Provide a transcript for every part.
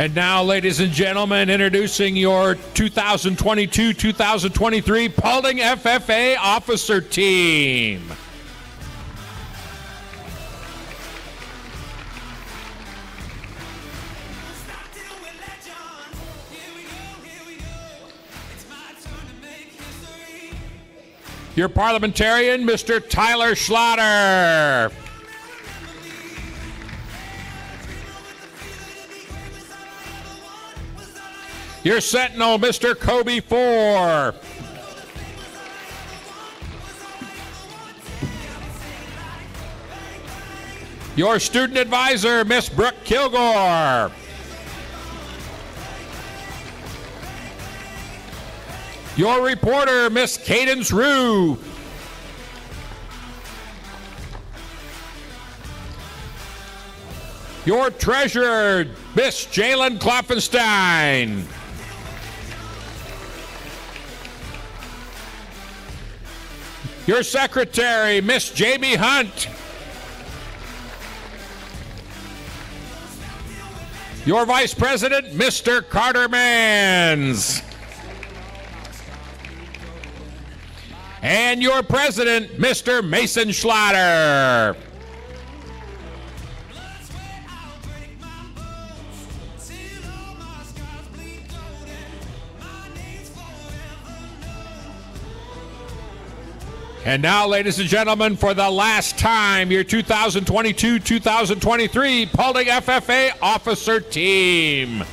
And now, ladies and gentlemen, introducing your 2022-2023 Paulding FFA Officer Team. Your parliamentarian, Mr. Tyler Schlatter. Your sentinel, Mr. Kobe Four. Your student advisor, Miss Brooke Kilgore. Your reporter, Miss Cadence Rue. Your treasurer, Miss Jalen Klopfenstein. Your secretary, Miss Jamie Hunt. Your vice president, Mr. Carter Mans. And your president, Mr. Mason Schlatter. And now, ladies and gentlemen, for the last time, your 2022-2023 Paulding FFA Officer Team.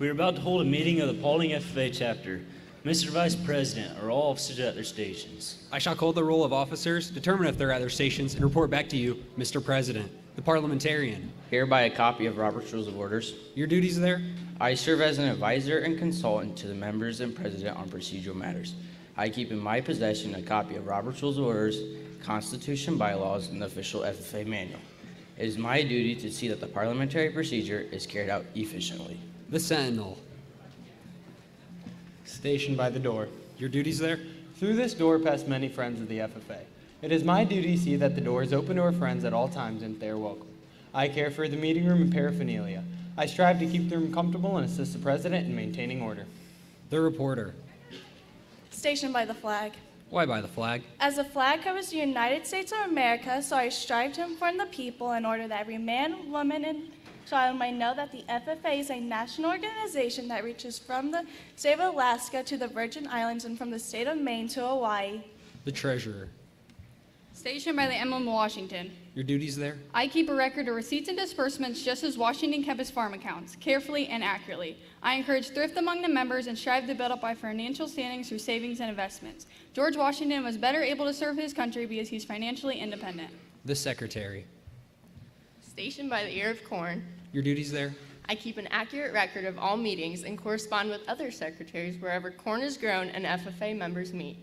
We are about to hold a meeting of the Paulding FFA chapter. Mr. Vice President, are all officers at their stations? I shall call the roll of officers, determine if they're at their stations, and report back to you, Mr. President. The parliamentarian. Hereby a copy of Robert's Rules of Orders. Your duties there? I serve as an advisor and consultant to the members and president on procedural matters. I keep in my possession a copy of Robert's Rules of Orders, Constitution, bylaws, and the official FFA manual. It is my duty to see that the parliamentary procedure is carried out efficiently. The sentinel. Stationed by the door. Your duties there? Through this door pass many friends of the FFA. It is my duty to see that the door is open to our friends at all times and they are welcome. I care for the meeting room and paraphernalia. I strive to keep the room comfortable and assist the president in maintaining order. The reporter. Stationed by the flag. Why by the flag? As the flag covers the United States of America, so I strive to inform the people in order that every man, woman, and child might know that the FFA is a national organization that reaches from the state of Alaska to the Virgin Islands and from the state of Maine to Hawaii. The treasurer. Stationed by the emblem of Washington. Your duties there? I keep a record of receipts and disbursements just as Washington kept his farm accounts, carefully and accurately. I encourage thrift among the members and strive to build up our financial standings through savings and investments. George Washington was better able to serve his country because he's financially independent. The secretary. Stationed by the ear of corn. Your duties there? I keep an accurate record of all meetings and correspond with other secretaries wherever corn is grown and FFA members meet.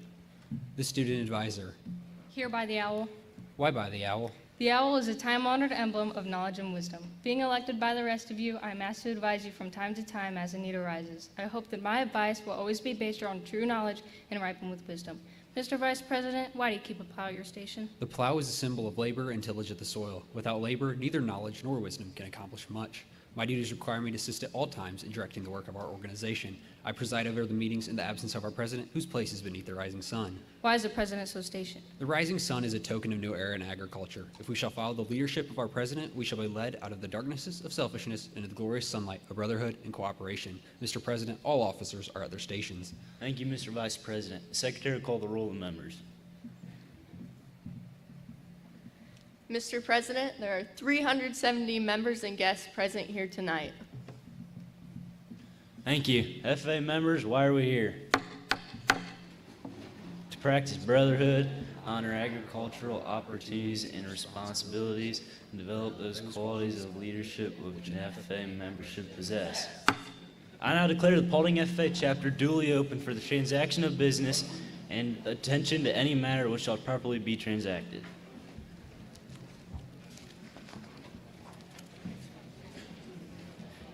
The student advisor. Here by the owl. Why by the owl? The owl is a time-honored emblem of knowledge and wisdom. Being elected by the rest of you, I am asked to advise you from time to time as a need arises. I hope that my advice will always be based on true knowledge and ripen with wisdom. Mr. Vice President, why do you keep a plow at your station? The plow is a symbol of labor and tillage of the soil. Without labor, neither knowledge nor wisdom can accomplish much. My duties require me to assist at all times in directing the work of our organization. I preside over the meetings in the absence of our president, whose place is beneath the rising sun. Why is the president so stationed? The rising sun is a token of new era in agriculture. If we shall follow the leadership of our president, we shall be led out of the darknesses of selfishness into the glorious sunlight of brotherhood and cooperation. Mr. President, all officers are at their stations. Thank you, Mr. Vice President. The Secretary will call the roll of members. Mr. President, there are 370 members and guests present here tonight. Thank you. FFA members, why are we here? To practice brotherhood, honor agricultural opportunities and responsibilities, and develop those qualities of leadership which an FFA member should possess. I now declare the Paulding FFA chapter duly open for the transaction of business and attention to any matter which shall properly be transacted.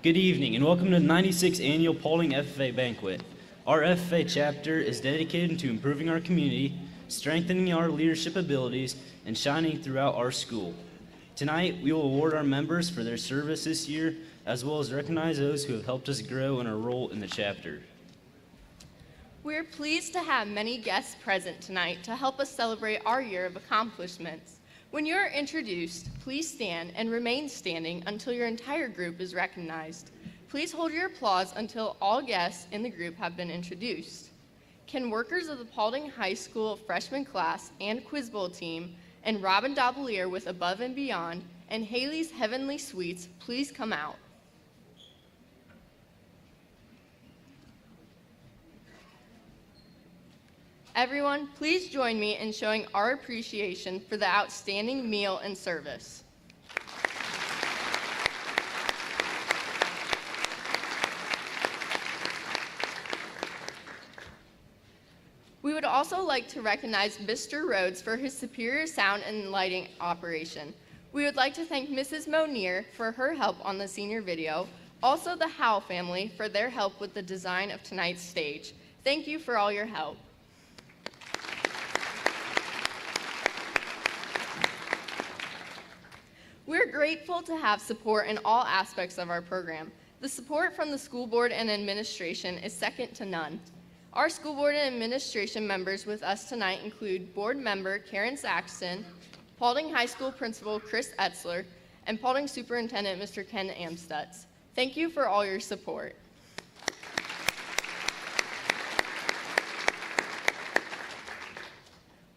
Good evening and welcome to the 96th Annual Paulding FFA Banquet. Our FFA chapter is dedicated to improving our community, strengthening our leadership abilities, and shining throughout our school. Tonight, we will award our members for their service this year, as well as recognize those who have helped us grow in our role in the chapter. We're pleased to have many guests present tonight to help us celebrate our year of accomplishments. When you are introduced, please stand and remain standing until your entire group is recognized. Please hold your applause until all guests in the group have been introduced. Can workers of the Paulding High School freshman class and Quiz Bowl team and Robin Dobelier with Above and Beyond and Hailey's Heavenly Sweets please come out? Everyone, please join me in showing our appreciation for the outstanding meal and service. We would also like to recognize Mr. Rhodes for his superior sound and lighting operation. We would like to thank Mrs. Monier for her help on the senior video, also the Howell family for their help with the design of tonight's stage. Thank you for all your help. We're grateful to have support in all aspects of our program. The support from the school board and administration is second to none. Our school board and administration members with us tonight include board member Karen Saxton, Paulding High School principal Chris Etzler, and Paulding superintendent Mr. Ken Amstutz. Thank you for all your support.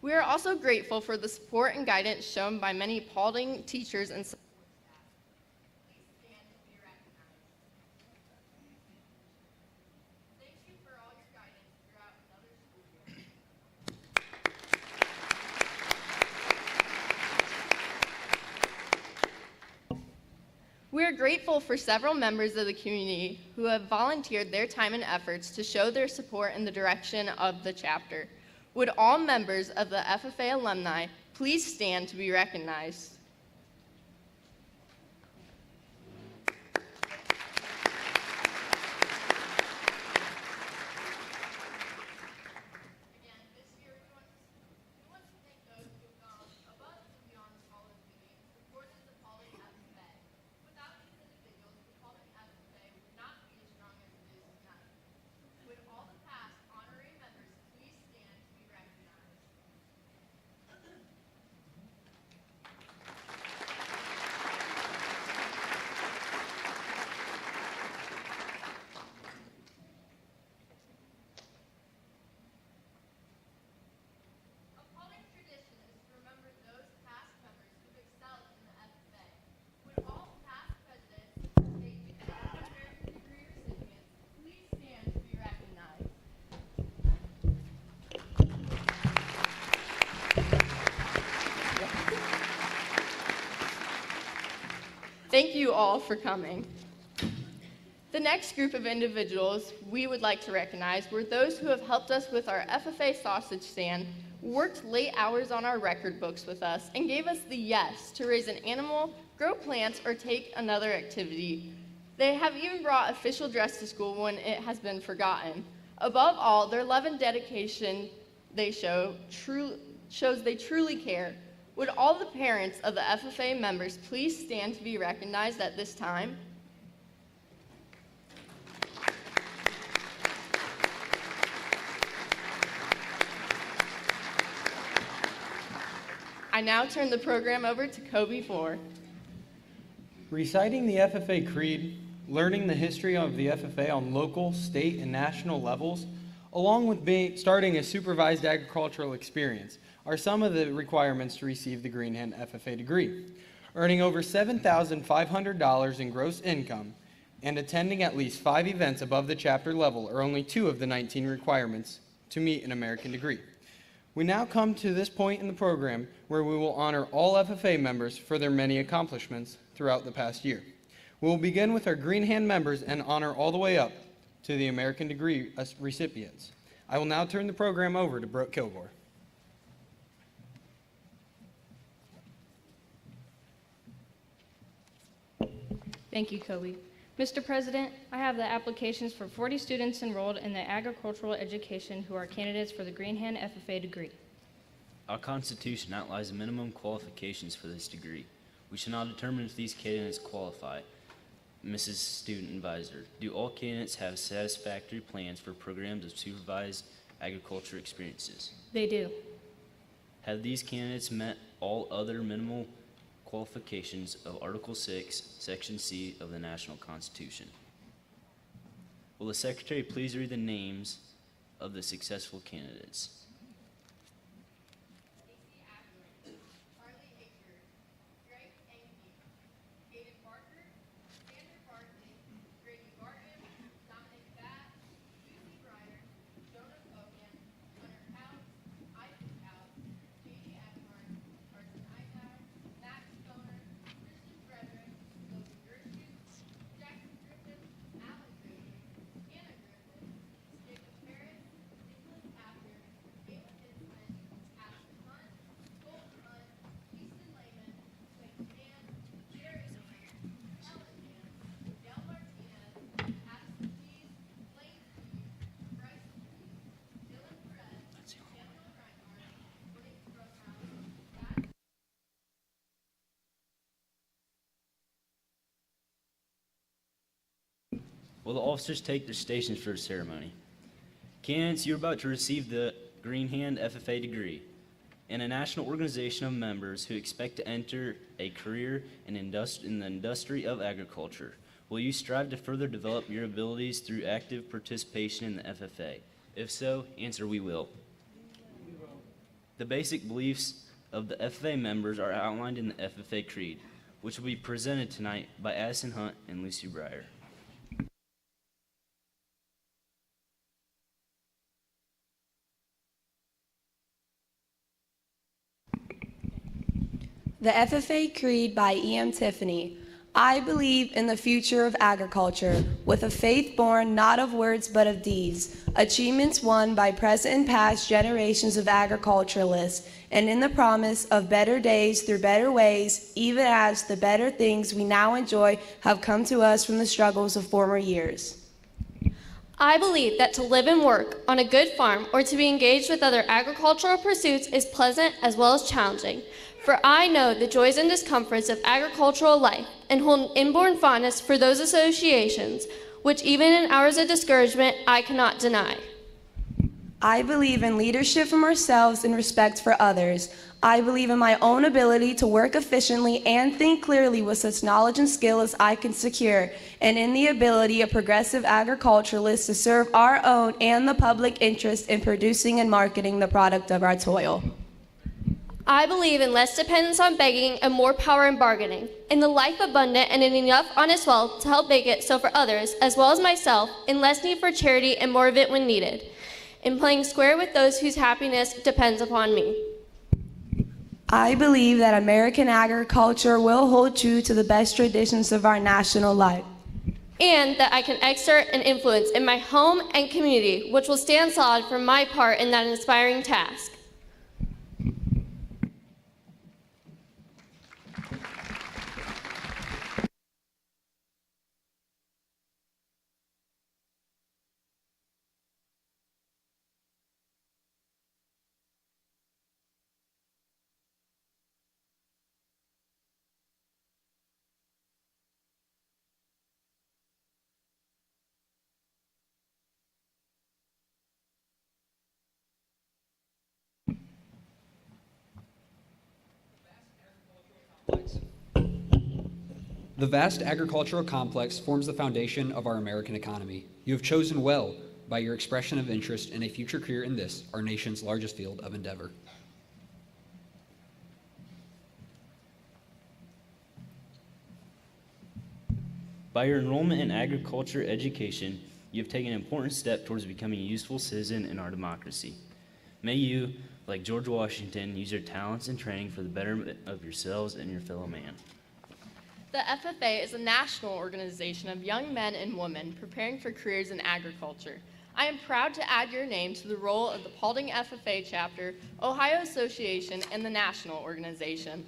We are also grateful for the support and guidance shown by many Paulding teachers and support staff. Please stand to be recognized. Thank you for all your guidance throughout another school year. We are grateful for several members of the community who have volunteered their time and efforts to show their support in the direction of the chapter. Would all members of the FFA alumni please stand to be recognized? Again, this year we want to thank those who have gone above and beyond the call of duty and supported the Paulding FFA. Without these individuals, the Paulding FFA would not be as strong as it is tonight. Would all the past honorary members please stand to be recognized? A Paulding tradition is to remember those past members who excelled in the FFA. Would all past presidents, Honorary degree recipients, please stand to be recognized? Thank you all for coming. The next group of individuals we would like to recognize were those who have helped us with our FFA sausage stand, worked late hours on our record books with us, and gave us the yes to raise an animal, grow plants, or take another activity. They have even brought official dress to school when it has been forgotten. Above all, their love and dedication they shows they truly care. Would all the parents of the FFA members please stand to be recognized at this time? I now turn the program over to Kobe Four. Reciting the FFA Creed, learning the history of the FFA on local, state, and national levels, along with starting a supervised agricultural experience, are some of the requirements to receive the Greenhand FFA degree. Earning over $7,500 in gross income and attending at least 5 events above the chapter level are only 2 of the 19 requirements to meet an American degree. We now come to this point in the program where we will honor all FFA members for their many accomplishments throughout the past year. We will begin with our Greenhand members and honor all the way up to the American degree recipients. I will now turn the program over to Brooke Kilgore. Thank you, Kobe. Mr. President, I have the applications for 40 students enrolled in the agricultural education who are candidates for the Greenhand FFA degree. Our Constitution outlines minimum qualifications for this degree. We shall now determine if these candidates qualify. Mrs. Student Advisor, do all candidates have satisfactory plans for programs of supervised agriculture experiences? They do. Have these candidates met all other minimal qualifications of Article 6, Section C of the National Constitution? Will the Secretary please read the names of the successful candidates? Will the officers take their stations for the ceremony? Candidates, you're about to receive the Greenhand FFA degree and a national organization of members who expect to enter a career in the industry of agriculture. Will you strive to further develop your abilities through active participation in the FFA? If so, answer we will. The basic beliefs of the FFA members are outlined in the FFA Creed, which will be presented tonight by Addison Hunt and Lucy Breier. The FFA Creed by E.M. Tiffany. I believe in the future of agriculture, with a faith born not of words but of deeds, achievements won by present and past generations of agriculturalists, and in the promise of better days through better ways, even as the better things we now enjoy have come to us from the struggles of former years. I believe that to live and work on a good farm or to be engaged with other agricultural pursuits is pleasant as well as challenging. For I know the joys and discomforts of agricultural life and hold inborn fondness for those associations, which even in hours of discouragement I cannot deny. I believe in leadership from ourselves and respect for others. I believe in my own ability to work efficiently and think clearly with such knowledge and skill as I can secure, and in the ability of progressive agriculturalists to serve our own and the public interest in producing and marketing the product of our toil. I believe in less dependence on begging and more power in bargaining, in the life abundant and in enough honest wealth to help make it so for others, as well as myself, in less need for charity and more of it when needed, in playing square with those whose happiness depends upon me. I believe that American agriculture will hold true to the best traditions of our national life. And that I can exert an influence in my home and community, which will stand solid for my part in that inspiring task. The vast agricultural complex forms the foundation of our American economy. You have chosen well by your expression of interest in a future career in this, our nation's largest field of endeavor. By your enrollment in agriculture education, you have taken an important step towards becoming a useful citizen in our democracy. May you, like George Washington, use your talents and training for the betterment of yourselves and your fellow man. The FFA is a national organization of young men and women preparing for careers in agriculture. I am proud to add your name to the roll of the Paulding FFA Chapter, Ohio Association, and the national organization.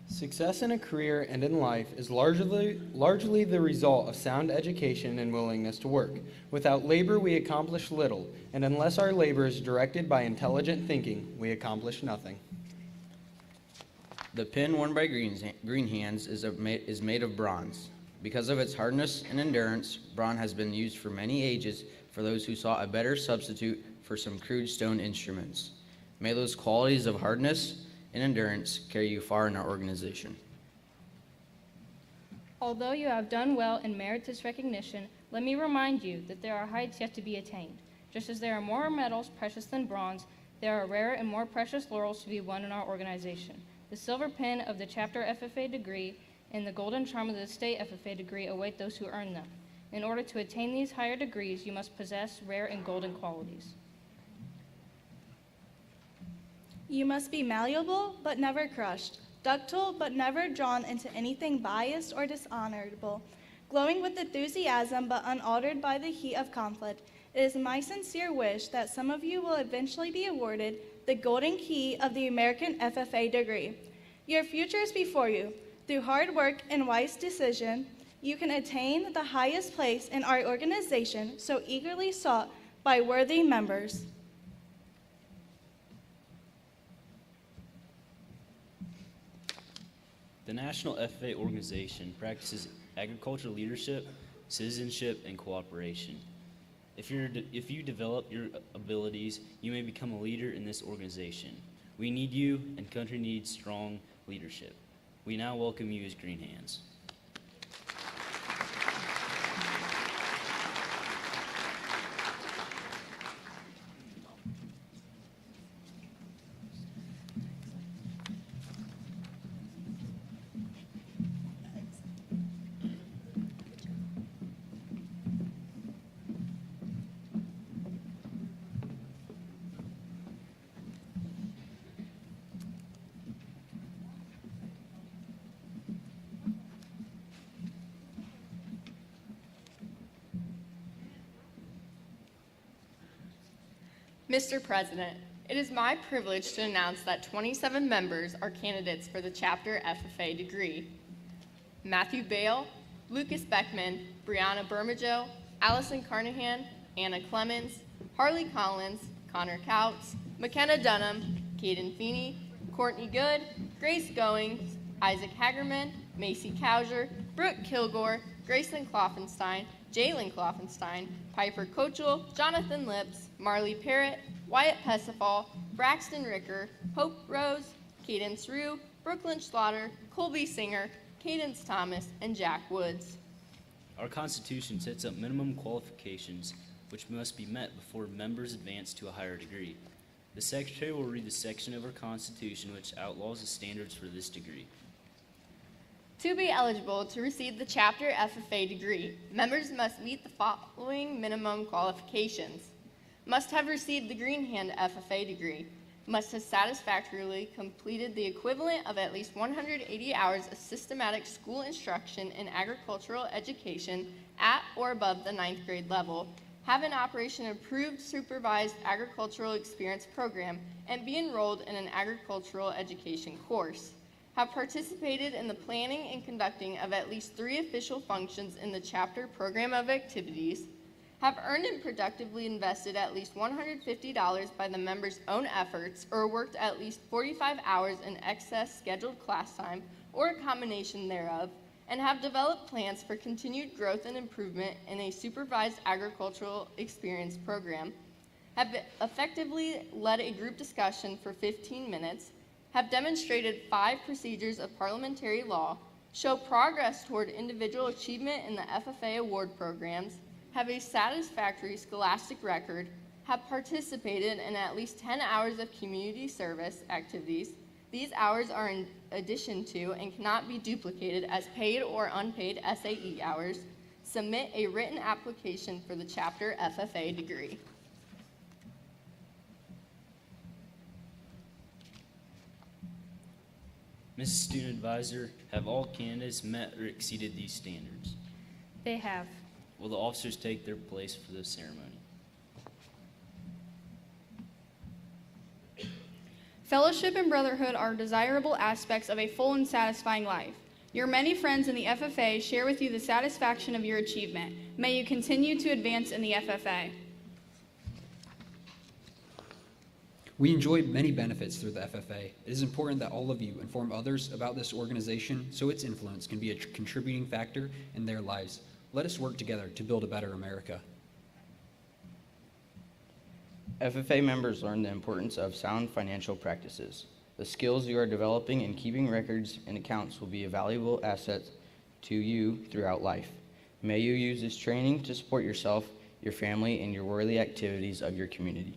Success in a career and in life is largely the result of sound education and willingness to work. Without labor, we accomplish little, and unless our labor is directed by intelligent thinking, we accomplish nothing. The pin worn by Greenhands is made of bronze. Because of its hardness and endurance, bronze has been used for many ages for those who sought a better substitute for some crude stone instruments. May those qualities of hardness and endurance carry you far in our organization. Although you have done well and merit this recognition, let me remind you that there are heights yet to be attained. Just as there are more metals precious than bronze, there are rarer and more precious laurels to be won in our organization. The silver pin of the chapter FFA degree and the golden charm of the state FFA degree await those who earn them. In order to attain these higher degrees, you must possess rare and golden qualities. You must be malleable, but never crushed, ductile, but never drawn into anything biased or dishonorable, glowing with enthusiasm, but unaltered by the heat of conflict. It is my sincere wish that some of you will eventually be awarded the golden key of the American FFA degree. Your future is before you. Through hard work and wise decision, you can attain the highest place in our organization so eagerly sought by worthy members. The National FFA organization practices agricultural leadership, citizenship, and cooperation. If you develop your abilities, you may become a leader in this organization. We need you, and country needs strong leadership. We now welcome you as Greenhands. Mr. President, it is my privilege to announce that 27 members are candidates for the Chapter FFA degree. Matthew Bale, Lucas Beckman, Brianna Bermajo, Allison Carnahan, Anna Clemens, Harley Collins, Connor Couts, McKenna Dunham, Caden Feeney, Courtney Good, Grace Goings, Isaac Hagerman, Macy Cowser, Brooke Kilgore, Grayson Kloffenstein, Jalen Kloffenstein, Piper Kochel, Jonathan Lips, Marley Parrott, Wyatt Pesifal, Braxton Ricker, Hope Rose, Cadence Rue, Brooklyn Slaughter, Colby Singer, Cadence Thomas, and Jack Woods. Our Constitution sets up minimum qualifications which must be met before members advance to a higher degree. The Secretary will read the section of our Constitution which outlaws the standards for this degree. To be eligible to receive the Chapter FFA degree, members must meet the following minimum qualifications. Must have received the Greenhand FFA degree. Must have satisfactorily completed the equivalent of at least 180 hours of systematic school instruction in agricultural education at or above the 9th grade level. Have an Operation Approved Supervised Agricultural Experience program and be enrolled in an agricultural education course. Have participated in the planning and conducting of at least 3 official functions in the chapter program of activities, have earned and productively invested at least $150 by the member's own efforts or worked at least 45 hours in excess scheduled class time or a combination thereof, and have developed plans for continued growth and improvement in a supervised agricultural experience program, have effectively led a group discussion for 15 minutes, have demonstrated 5 procedures of parliamentary law, show progress toward individual achievement in the FFA award programs, have a satisfactory scholastic record, have participated in at least 10 hours of community service activities. These hours are in addition to and cannot be duplicated as paid or unpaid SAE hours. Submit a written application for the chapter FFA degree. Mrs. Student Advisor, have all candidates met or exceeded these standards? They have. Will the officers take their place for the ceremony? Fellowship and brotherhood are desirable aspects of a full and satisfying life. Your many friends in the FFA share with you the satisfaction of your achievement. May you continue to advance in the FFA. We enjoy many benefits through the FFA. It is important that all of you inform others about this organization so its influence can be a contributing factor in their lives. Let us work together to build a better America. FFA members learn the importance of sound financial practices. The skills you are developing in keeping records and accounts will be a valuable asset to you throughout life. May you use this training to support yourself, your family, and your worthy activities of your community.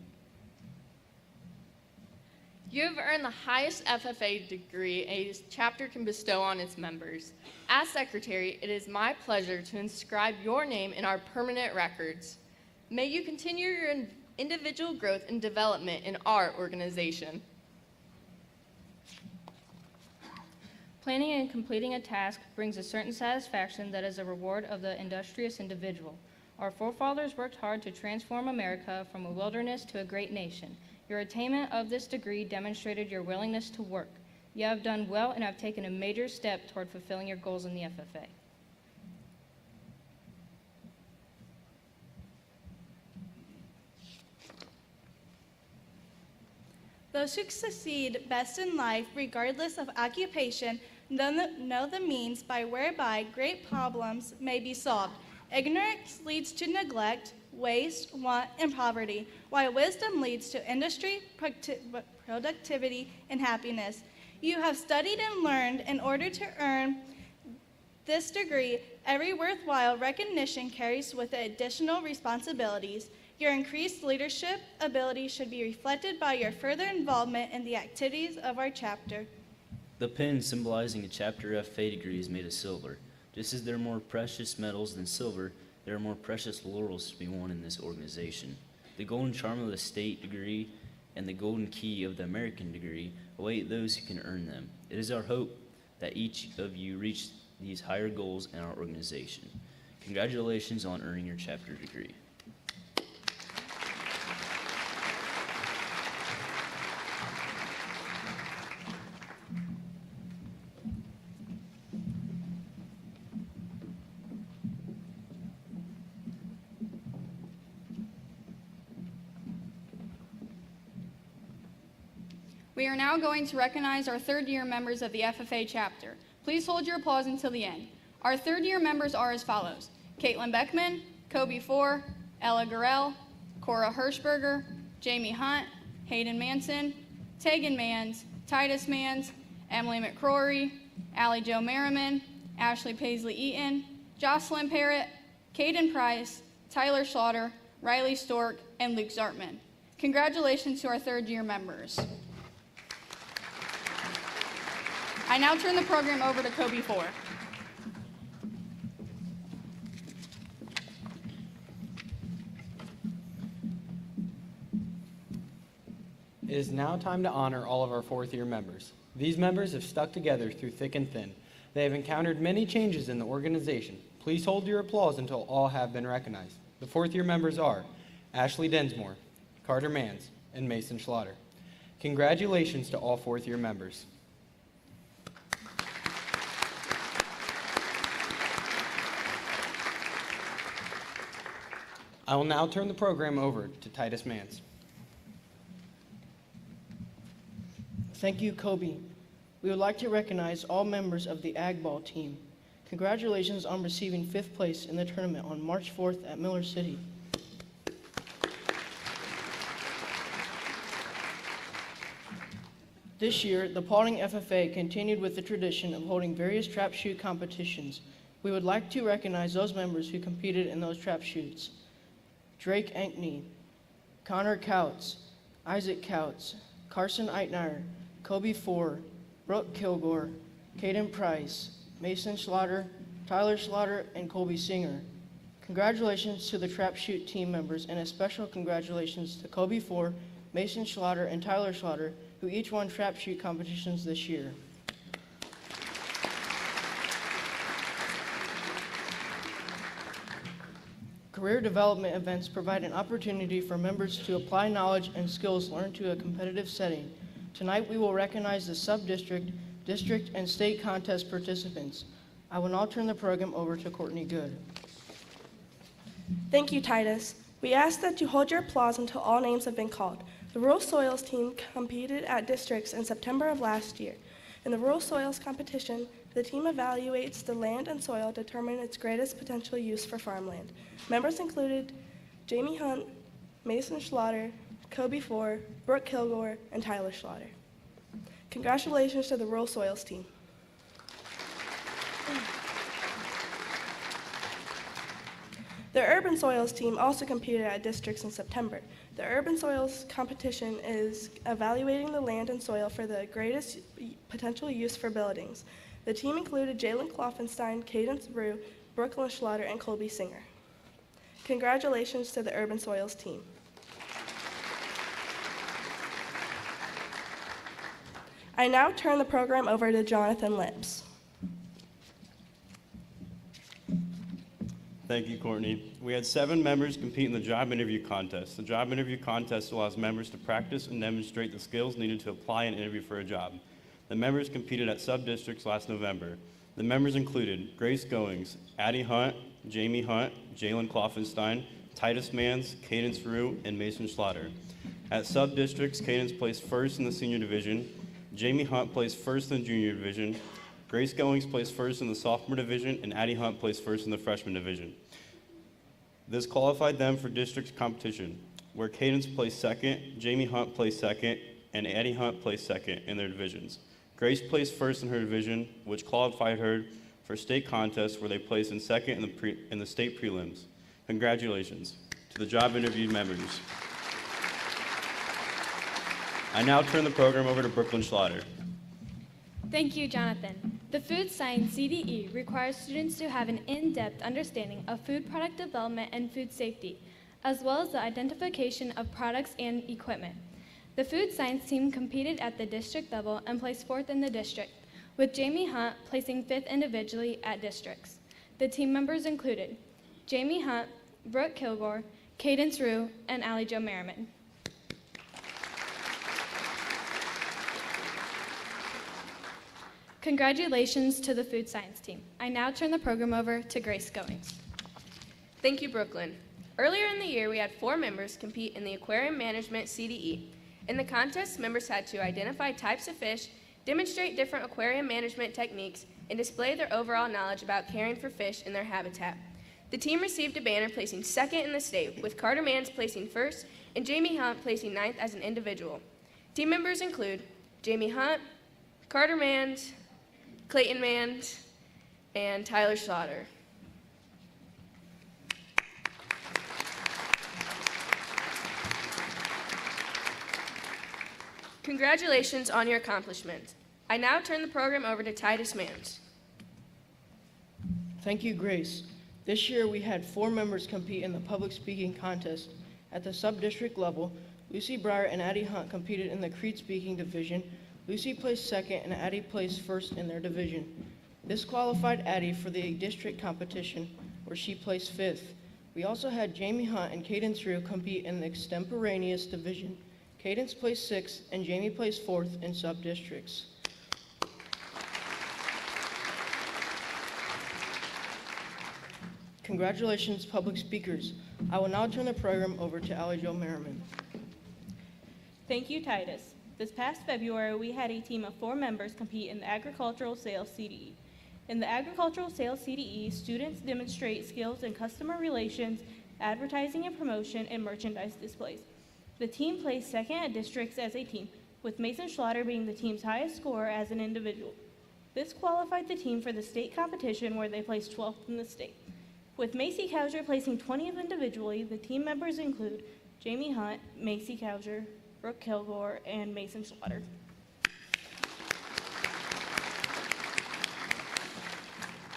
You have earned the highest FFA degree a chapter can bestow on its members. As Secretary, it is my pleasure to inscribe your name in our permanent records. May you continue your individual growth and development in our organization. Planning and completing a task brings a certain satisfaction that is a reward of the industrious individual. Our forefathers worked hard to transform America from a wilderness to a great nation. Your attainment of this degree demonstrated your willingness to work. You have done well and have taken a major step toward fulfilling your goals in the FFA. Those who succeed best in life, regardless of occupation, know the means by whereby great problems may be solved. Ignorance leads to neglect, waste, want, and poverty, while wisdom leads to industry, productivity, and happiness. You have studied and learned in order to earn this degree. Every worthwhile recognition carries with it additional responsibilities. Your increased leadership ability should be reflected by your further involvement in the activities of our chapter. The pin symbolizing a chapter FFA degree is made of silver. Just as there are more precious metals than silver, there are more precious laurels to be won in this organization. The golden charm of the state degree and the golden key of the American degree await those who can earn them. It is our hope that each of you reach these higher goals in our organization. Congratulations on earning your chapter degree. We are now going to recognize our third-year members of the FFA chapter. Please hold your applause until the end. Our third-year members are as follows: Caitlin Beckman, Kobe Four, Ella Gurrell, Cora Hirschberger, Jamie Hunt, Hayden Manson, Tegan Mans, Titus Mans, Emily McCrory, Allie Jo Merriman, Ashley Paisley Eaton, Jocelyn Parrott, Caden Price, Tyler Slaughter, Riley Stork, and Luke Zartman. Congratulations to our third-year members. I now turn the program over to Kobe Four. It is now time to honor all of our fourth-year members. These members have stuck together through thick and thin. They have encountered many changes in the organization. Please hold your applause until all have been recognized. The fourth-year members are Ashley Densmore, Carter Mans, and Mason Schlatter. Congratulations to all fourth-year members. I will now turn the program over to Titus Mans. Thank you, Kobe. We would like to recognize all members of the Ag Ball team. Congratulations on receiving 5th place in the tournament on March 4th at Miller City. This year, the Paulding FFA continued with the tradition of holding various trap shoot competitions. We would like to recognize those members who competed in those trap shoots: Drake Ankney, Connor Couts, Isaac Couts, Carson Eitner, Kobe Four, Brooke Kilgore, Caden Price, Mason Slaughter, Tyler Slaughter, and Colby Singer. Congratulations to the trap shoot team members, and a special congratulations to Kobe Four, Mason Slaughter, and Tyler Slaughter, who each won trap shoot competitions this year. Career development events provide an opportunity for members to apply knowledge and skills learned to a competitive setting. Tonight, we will recognize the sub-district, district, and state contest participants. I will now turn the program over to Courtney Good. Thank you, Titus. We ask that you hold your applause until all names have been called. The Rural Soils team competed at districts in September of last year. In the Rural Soils competition, the team evaluates the land and soil to determine its greatest potential use for farmland. Members included Jamie Hunt, Mason Slaughter, Kobe Four, Brooke Kilgore, and Tyler Slaughter. Congratulations to the Rural Soils team. The Urban Soils team also competed at districts in September. The Urban Soils competition is evaluating the land and soil for the greatest potential use for buildings. The team included Jalen Kloffenstein, Cadence Rue, Brooklyn Schlatter, and Colby Singer. Congratulations to the Urban Soils team. I now turn the program over to Jonathan Lips. Thank you, Courtney. We had 7 members compete in the job interview contest. The job interview contest allows members to practice and demonstrate the skills needed to apply and interview for a job. The members competed at sub-districts last November. The members included Grace Goings, Addie Hunt, Jamie Hunt, Jalen Kloffenstein, Titus Mans, Cadence Rue, and Mason Slaughter. At sub-districts, Cadence placed first in the senior division, Jamie Hunt placed first in the junior division, Grace Goings placed first in the sophomore division, and Addie Hunt placed first in the freshman division. This qualified them for district competition, where Cadence placed second, Jamie Hunt placed second, and Addie Hunt placed second in their divisions. Grace placed first in her division, which qualified her for state contests, where they placed in second in the state prelims. Congratulations to the job interview members. I now turn the program over to Brooklyn Schlatter. Thank you, Jonathan. The Food Science CDE requires students to have an in-depth understanding of food product development and food safety, as well as the identification of products and equipment. The Food Science team competed at the district level and placed 4th in the district, with Jamie Hunt placing 5th individually at districts. The team members included Jamie Hunt, Brooke Kilgore, Cadence Rue, and Allie Jo Merriman. Congratulations to the Food Science team. I now turn the program over to Grace Goings. Thank you, Brooklyn. Earlier in the year, we had 4 members compete in the Aquarium Management CDE. In the contest, members had to identify types of fish, demonstrate different aquarium management techniques, and display their overall knowledge about caring for fish in their habitat. The team received a banner placing 2nd in the state, with Carter Mans placing 1st and Jamie Hunt placing 9th as an individual. Team members include Jamie Hunt, Carter Mans, Clayton Mans, and Tyler Slaughter. Congratulations on your accomplishments. I now turn the program over to Titus Mans. Thank you, Grace. This year we had 4 members compete in the public speaking contest. At the sub-district level, Lucy Breier and Addie Hunt competed in the Creed speaking division. Lucy placed 2nd and Addie placed 1st in their division. This qualified Addie for the district competition, where she placed 5th. We also had Jamie Hunt and Cadence Rue compete in the extemporaneous division. Cadence placed 6th and Jamie placed 4th in sub-districts. Congratulations, public speakers. I will now turn the program over to Allie Jo Merriman. Thank you, Titus. This past February, we had a team of 4 members compete in the Agricultural Sales CDE. In the Agricultural Sales CDE, students demonstrate skills in customer relations, advertising and promotion, and merchandise displays. The team placed 2nd at districts as a team, with Mason Schlatter being the team's highest scorer as an individual. This qualified the team for the state competition where they placed 12th in the state. With Macy Cowser placing 20th individually, the team members include Jamie Hunt, Macy Cowser, Brooke Kilgore, and Mason Schlatter.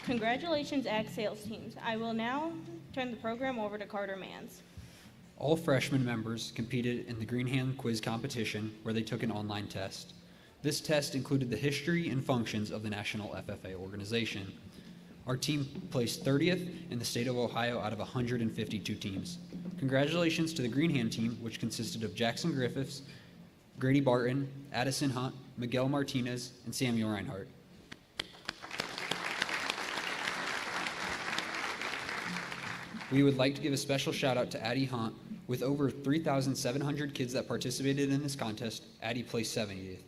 Congratulations, Ag Sales teams. I will now turn the program over to Carter Mans. All freshman members competed in the Greenhand quiz competition where they took an online test. This test included the history and functions of the National FFA organization. Our team placed 30th in the state of Ohio out of 152 teams. Congratulations to the Greenhand team, which consisted of Jackson Griffiths, Grady Barton, Addison Hunt, Miguel Martinez, and Samuel Reinhardt. We would like to give a special shout out to Addie Hunt. With over 3,700 kids that participated in this contest, Addie placed 70th.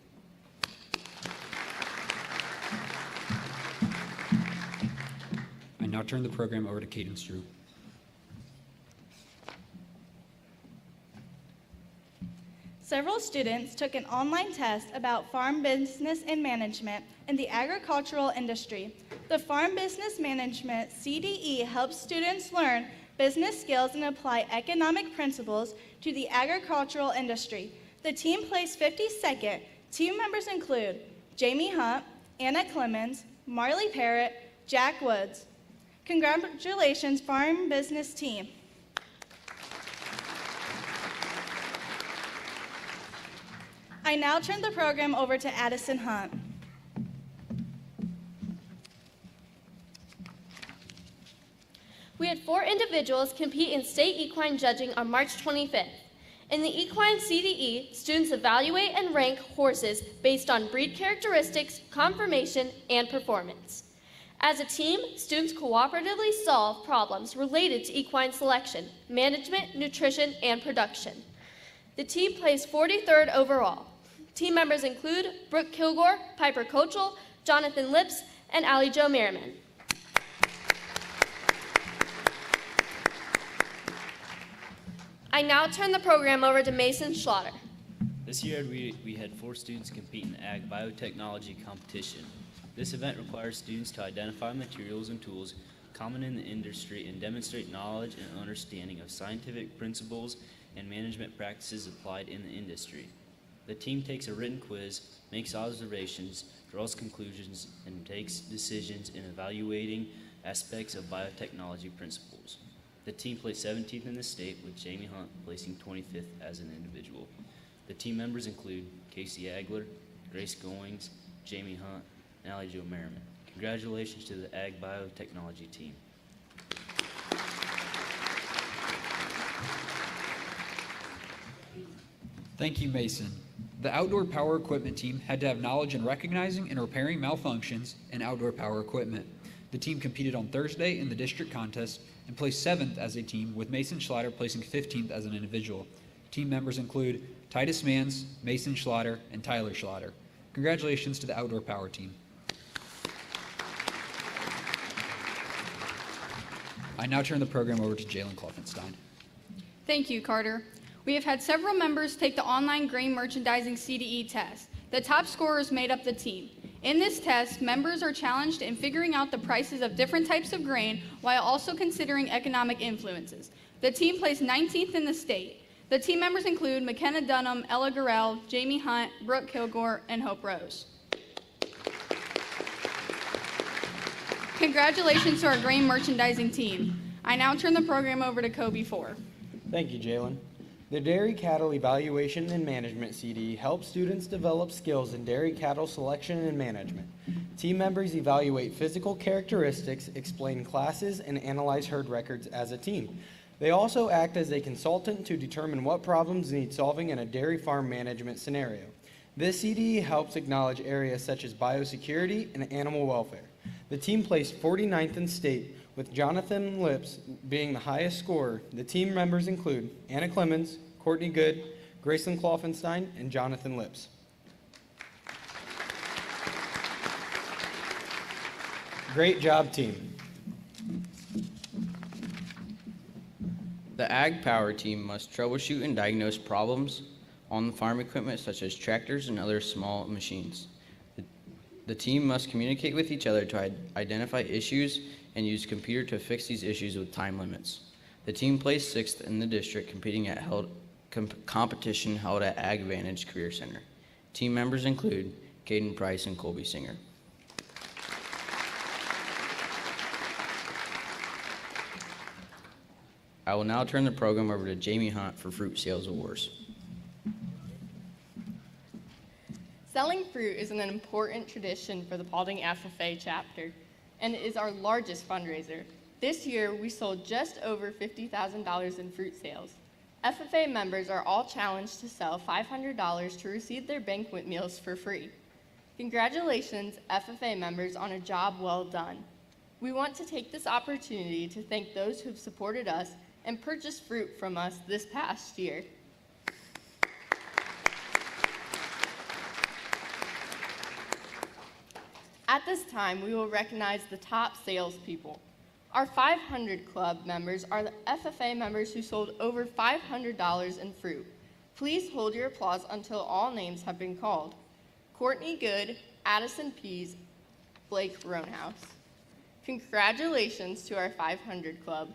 I now turn the program over to Caden Strew. Several students took an online test about farm business and management in the agricultural industry. The Farm Business Management CDE helps students learn business skills and apply economic principles to the agricultural industry. The team placed 52nd. Team members include Jamie Hunt, Anna Clemens, Marley Parrott, Jack Woods. Congratulations, Farm Business team. I now turn the program over to Addison Hunt. We had 4 individuals compete in state equine judging on March 25th. In the equine CDE, students evaluate and rank horses based on breed characteristics, conformation, and performance. As a team, students cooperatively solve problems related to equine selection, management, nutrition, and production. The team placed 43rd overall. Team members include Brooke Kilgore, Piper Kochel, Jonathan Lips, and Allie Jo Merriman. I now turn the program over to Mason Schlatter. This year we had 4 students compete in the Ag Biotechnology competition. This event requires students to identify materials and tools common in the industry and demonstrate knowledge and understanding of scientific principles and management practices applied in the industry. The team takes a written quiz, makes observations, draws conclusions, and takes decisions in evaluating aspects of biotechnology principles. The team placed 17th in the state, with Jamie Hunt placing 25th as an individual. The team members include Casey Agler, Grace Goings, Jamie Hunt, and Allie Jo Merriman. Congratulations to the Ag Biotechnology team. Thank you, Mason. The outdoor power equipment team had to have knowledge in recognizing and repairing malfunctions in outdoor power equipment. The team competed on Thursday in the district contest and placed 7th as a team, with Mason Schlatter placing 15th as an individual. Team members include Titus Mans, Mason Schlatter, and Tyler Schlatter. Congratulations to the outdoor power team. I now turn the program over to Jalen Kloffenstein. Thank you, Carter. We have had several members take the online grain merchandising CDE test. The top scorers made up the team. In this test, members are challenged in figuring out the prices of different types of grain while also considering economic influences. The team placed 19th in the state. The team members include McKenna Dunham, Ella Gurrell, Jamie Hunt, Brooke Kilgore, and Hope Rose. Congratulations to our grain merchandising team. I now turn the program over to Kobe Ford. Thank you, Jalen. The Dairy Cattle Evaluation and Management CD helps students develop skills in dairy cattle selection and management. Team members evaluate physical characteristics, explain classes, and analyze herd records as a team. They also act as a consultant to determine what problems need solving in a dairy farm management scenario. This CD helps acknowledge areas such as biosecurity and animal welfare. The team placed 49th in state, with Jonathan Lips being the highest scorer. The team members include Anna Clemens, Courtney Good, Graceland Kloffenstein, and Jonathan Lips. Great job, team. The Ag Power team must troubleshoot and diagnose problems on the farm equipment such as tractors and other small machines. The team must communicate with each other to identify issues and use computer to fix these issues with time limits. The team placed 6th in the district competing at competition held at Ag Vantage Career Center. Team members include Caden Price and Colby Singer. I will now turn the program over to Jamie Hunt for Fruit Sales Awards. Selling fruit is an important tradition for the Paulding FFA chapter, and it is our largest fundraiser. This year, we sold just over $50,000 in fruit sales. FFA members are all challenged to sell $500 to receive their banquet meals for free. Congratulations, FFA members, on a job well done. We want to take this opportunity to thank those who have supported us and purchased fruit from us this past year. At this time, we will recognize the top salespeople. Our 500 Club members are the FFA members who sold over $500 in fruit. Please hold your applause until all names have been called. Courtney Good, Addison Pease, Blake Roanhouse. Congratulations to our 500 Club.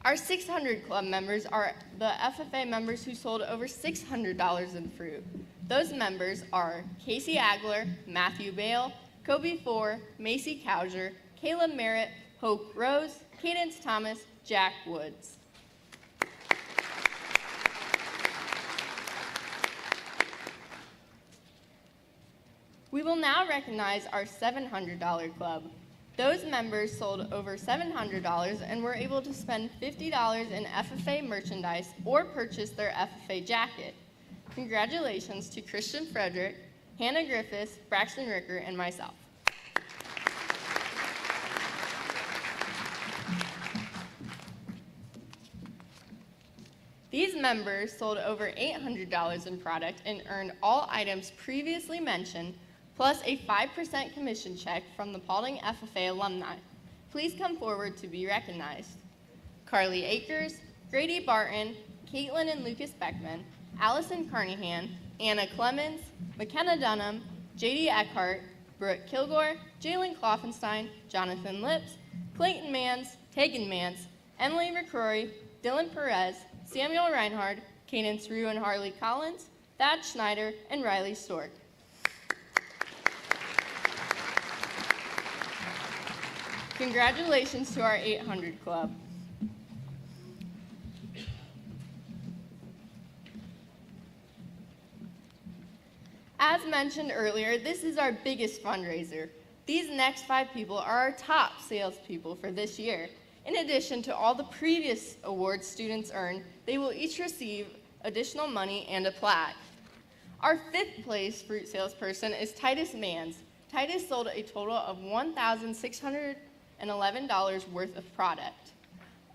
Our 600 Club members are the FFA members who sold over $600 in fruit. Those members are Casey Agler, Matthew Bale, Kobe Four, Macy Cowger, Caleb Merritt, Hope Rose, Cadence Thomas, Jack Woods. We will now recognize our $700 Club. Those members sold over $700 and were able to spend $50 in FFA merchandise or purchase their FFA jacket. Congratulations to Christian Frederick, Hannah Griffiths, Braxton Ricker, and myself. These members sold over $800 in product and earned all items previously mentioned, plus a 5% commission check from the Paulding FFA Alumni. Please come forward to be recognized. Carly Akers, Grady Barton, Caitlin and Lucas Beckman, Allison Carnahan, Anna Clemens, McKenna Dunham, JD Eckhart, Brooke Kilgore, Jalen Kloffenstein, Jonathan Lips, Clayton Mans, Tegan Mans, Emily McCrory, Dylan Perez, Samuel Reinhard, Cadence Rue and Harley Collins, Thad Schneider, and Riley Stork. Congratulations to our 800 Club. As mentioned earlier, this is our biggest fundraiser. These next 5 people are our top salespeople for this year. In addition to all the previous awards students earned, they will each receive additional money and a plaque. Our 5th place fruit salesperson is Titus Mans. Titus sold a total of $1,611 worth of product.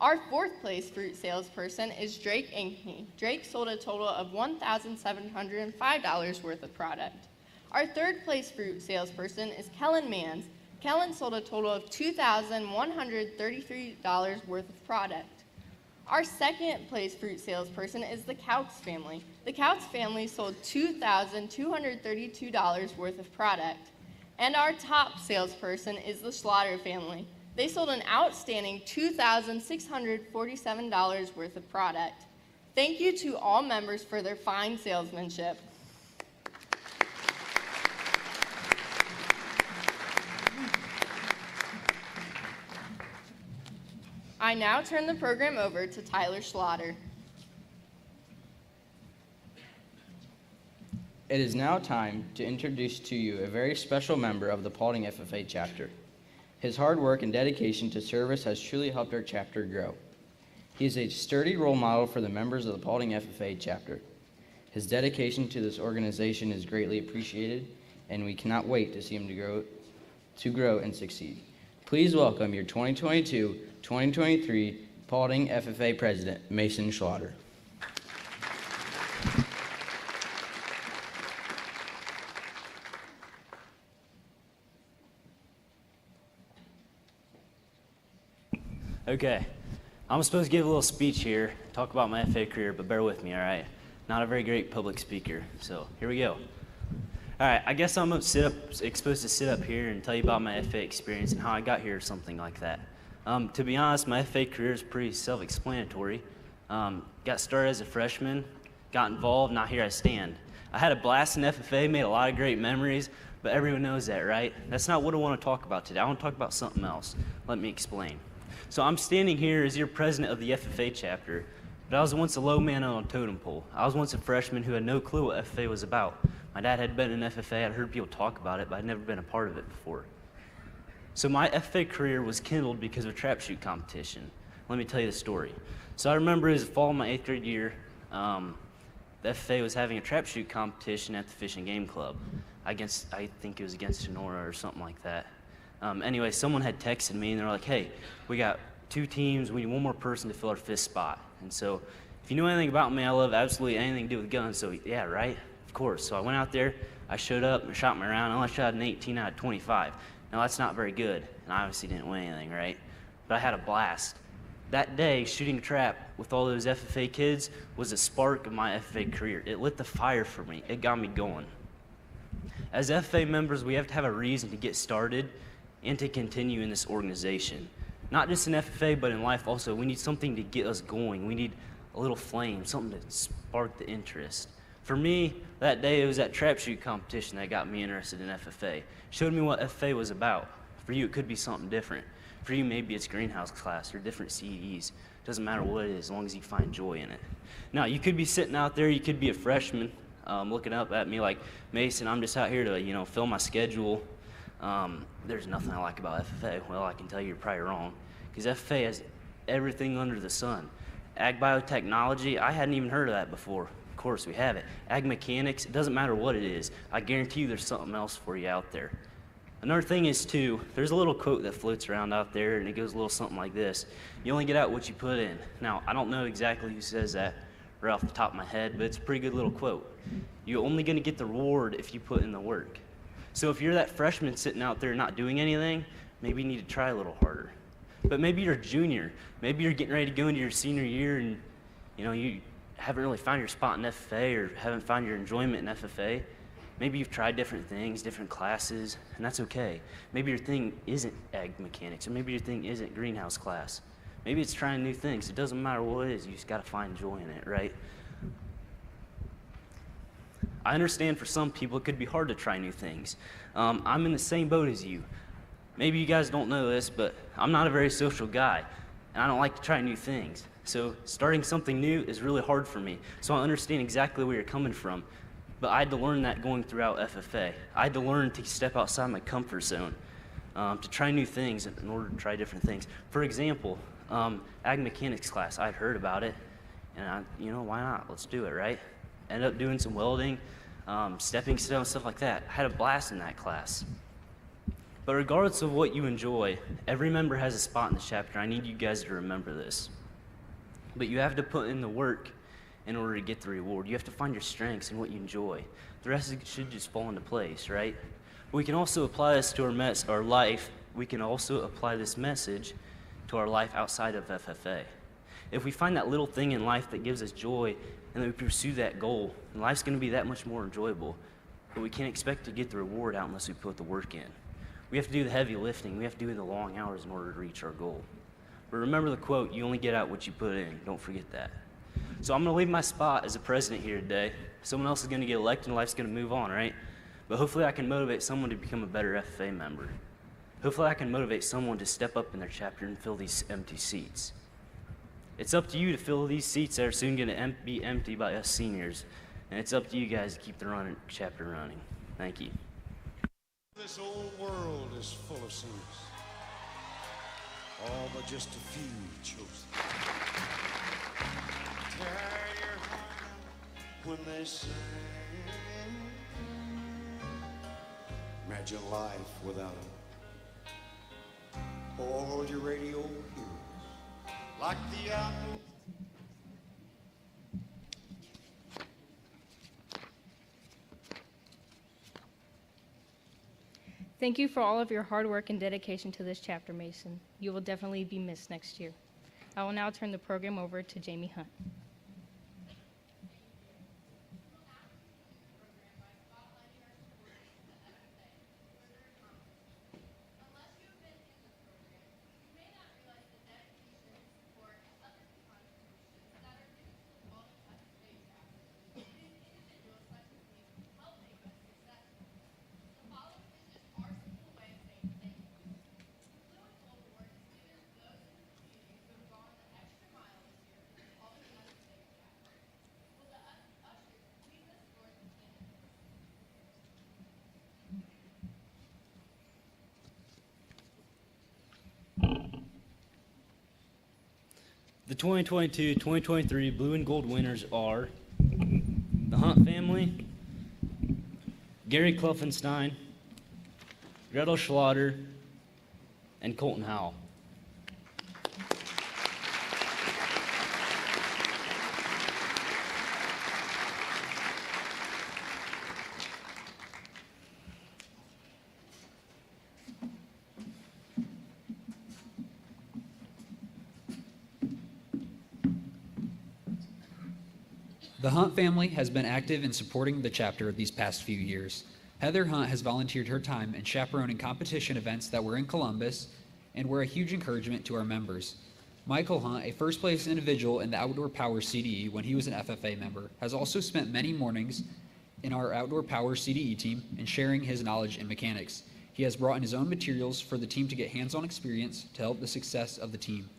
Our 4th place fruit salesperson is Drake Inkney. Drake sold a total of $1,705 worth of product. Our 3rd place fruit salesperson is Kellen Mans. Kellen sold a total of $2,133 worth of product. Our 2nd place fruit salesperson is the Couts family. The Couts family sold $2,232 worth of product. And our top salesperson is the Slaughter family. They sold an outstanding $2,647 worth of product. Thank you to all members for their fine salesmanship. I now turn the program over to Tyler Slaughter. It is now time to introduce to you a very special member of the Paulding FFA chapter. His hard work and dedication to service has truly helped our chapter grow. He is a sturdy role model for the members of the Paulding FFA chapter. His dedication to this organization is greatly appreciated, and we cannot wait to see him to grow and succeed. Please welcome your 2022-2023 Paulding FFA President, Mason Slaughter. Okay, I'm supposed to give a little speech here, talk about my FFA career, but bear with me, all right? Not a very great public speaker, so here we go. All right, I guess I'm exposed to sit up here and tell you about my FFA experience and how I got here or something like that. To be honest, my FFA career is pretty self-explanatory. Got started as a freshman, got involved, now here I stand. I had a blast in FFA, made a lot of great memories, but everyone knows that, right? That's not what I want to talk about today. I want to talk about something else. Let me explain. So I'm standing here as your president of the FFA chapter, but I was once a low man on a totem pole. I was once a freshman who had no clue what FFA was about. My dad had been in FFA, I'd heard people talk about it, but I'd never been a part of it before. So my FFA career was kindled because of a trap shoot competition. Let me tell you the story. So I remember it was the fall of my 8th grade year, the FFA was having a trap shoot competition at the Fish and Game Club. I think it was against Honorary or something like that. Anyway, someone had texted me and they were like, hey, we got 2 teams, we need 1 more person to fill our 5th spot. And so if you know anything about me, I love absolutely anything to do with guns, so yeah, right? Of course. So I went out there, I showed up, and shot my round, I only shot an 18 out of 25. Now that's not very good, and I obviously didn't win anything, right? But I had a blast. That day, shooting a trap with all those FFA kids was a spark of my FFA career. It lit the fire for me. It got me going. As FFA members, we have to have a reason to get started and to continue in this organization. Not just in FFA, but in life also. We need something to get us going. We need a little flame, something to spark the interest. For me, that day, it was that trap shoot competition that got me interested in FFA. Showed me what FFA was about. For you, it could be something different. For you, maybe it's greenhouse class or different CEs. Doesn't matter what it is, as long as you find joy in it. Now, you could be sitting out there, you could be a freshman, looking up at me like, Mason, I'm just out here to, fill my schedule. There's nothing I like about FFA. Well, I can tell you you're probably wrong, because FFA has everything under the sun. Ag biotechnology, I hadn't even heard of that before. Of course, we have it. Ag mechanics, it doesn't matter what it is. I guarantee you there's something else for you out there. Another thing is, too, there's a little quote that floats around out there, and it goes a little something like this. You only get out what you put in. Now, I don't know exactly who says that right off the top of my head, but it's a pretty good little quote. You're only going to get the reward if you put in the work. So if you're that freshman sitting out there not doing anything, maybe you need to try a little harder. But maybe you're a junior. Maybe you're getting ready to go into your senior year, and you haven't really found your spot in FFA or haven't found your enjoyment in FFA. Maybe you've tried different things, different classes, and that's okay. Maybe your thing isn't ag mechanics, or maybe your thing isn't greenhouse class. Maybe it's trying new things. It doesn't matter what it is, you just gotta find joy in it, right? I understand for some people it could be hard to try new things. I'm in the same boat as you. Maybe you guys don't know this, but I'm not a very social guy, and I don't like to try new things. So starting something new is really hard for me. So I understand exactly where you're coming from. But I had to learn that going throughout FFA. I had to learn to step outside my comfort zone, to try new things in order to try different things. For example, ag mechanics class, I'd heard about it, and why not? Let's do it, right? Ended up doing some welding, stepping stones, stuff like that. I had a blast in that class. But regardless of what you enjoy, every member has a spot in the chapter. I need you guys to remember this. But you have to put in the work in order to get the reward. You have to find your strengths and what you enjoy. The rest should just fall into place, right? We can also apply this to our life. We can also apply this message to our life outside of FFA. If we find that little thing in life that gives us joy and then we pursue that goal, then life's going to be that much more enjoyable. But we can't expect to get the reward out unless we put the work in. We have to do the heavy lifting. We have to do the long hours in order to reach our goal. But remember the quote, you only get out what you put in. Don't forget that. So I'm going to leave my spot as a president here today. Someone else is going to get elected and life's going to move on, right? But hopefully I can motivate someone to become a better FFA member. Hopefully I can motivate someone to step up in their chapter and fill these empty seats. It's up to you to fill these seats that are soon going to be empty by us seniors. And it's up to you guys to keep the chapter running. Thank you. This old world is full of sinners. All but just a few chosen. Tear your heart out when they sing. Imagine life without them. Hold your radio heroes like the apple. Thank you for all of your hard work and dedication to this chapter, Mason. You will definitely be missed next year. I will now turn the program over to Jamie Hunt. The 2022-2023 Blue and Gold winners are the Hunt family, Gary Kluffenstein, Gretel Schlatter, and Colton Howell. The Hunt family has been active in supporting the chapter these past few years. Heather Hunt has volunteered her time in chaperoning competition events that were in Columbus and were a huge encouragement to our members. Michael Hunt, a first-place individual in the Outdoor Power CDE when he was an FFA member, has also spent many mornings in our Outdoor Power CDE team and sharing his knowledge in mechanics. He has brought in his own materials for the team to get hands-on experience to help the success of the team.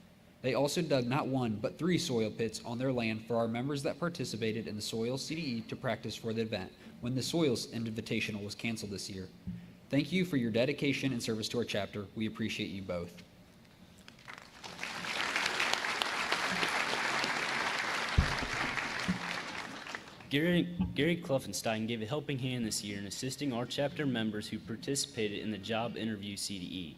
They also dug not one, but 3 soil pits on their land for our members that participated in the Soil CDE to practice for the event when the Soils Invitational was canceled this year. Thank you for your dedication and service to our chapter. We appreciate you both. Gary Kluffenstein gave a helping hand this year in assisting our chapter members who participated in the job interview CDE.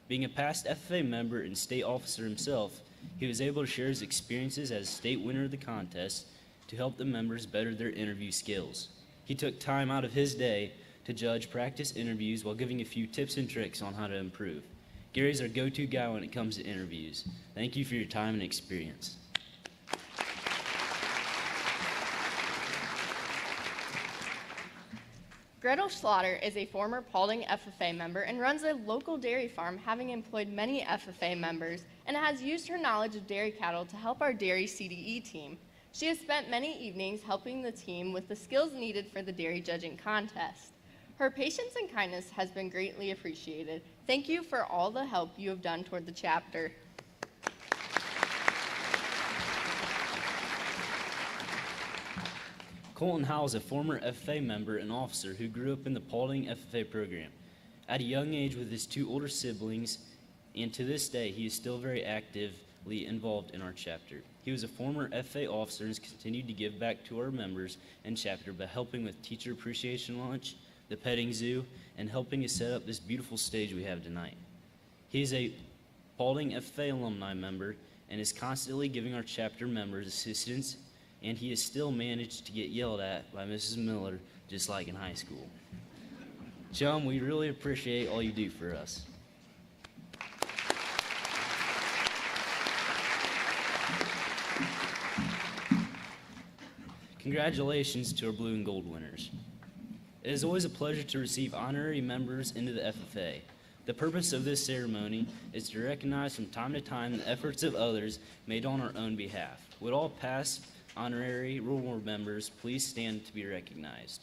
Being a past FFA member and state officer himself, he was able to share his experiences as state winner of the contest to help the members better their interview skills. He took time out of his day to judge practice interviews while giving a few tips and tricks on how to improve. Gary's our go-to guy when it comes to interviews. Thank you for your time and experience. Gretel Schlatter is a former Paulding FFA member and runs a local dairy farm, having employed many FFA members, and has used her knowledge of dairy cattle to help our dairy CDE team. She has spent many evenings helping the team with the skills needed for the dairy judging contest. Her patience and kindness has been greatly appreciated. Thank you for all the help you have done toward the chapter. Colton Howell is a former FFA member and officer who grew up in the Paulding FFA program. At a young age with his 2 older siblings, and to this day, he is still very actively involved in our chapter. He was a former FFA officer and has continued to give back to our members and chapter by helping with Teacher Appreciation Lunch, the petting zoo, and helping us set up this beautiful stage we have tonight. He is a Paulding FFA alumni member and is constantly giving our chapter members assistance, and he has still managed to get yelled at by Mrs. Miller, just like in high school. Chum, we really appreciate all you do for us. Congratulations to our blue and gold winners. It is always a pleasure to receive honorary members into the FFA. The purpose of this ceremony is to recognize from time to time the efforts of others made on our own behalf. Would all past honorary World War members please stand to be recognized?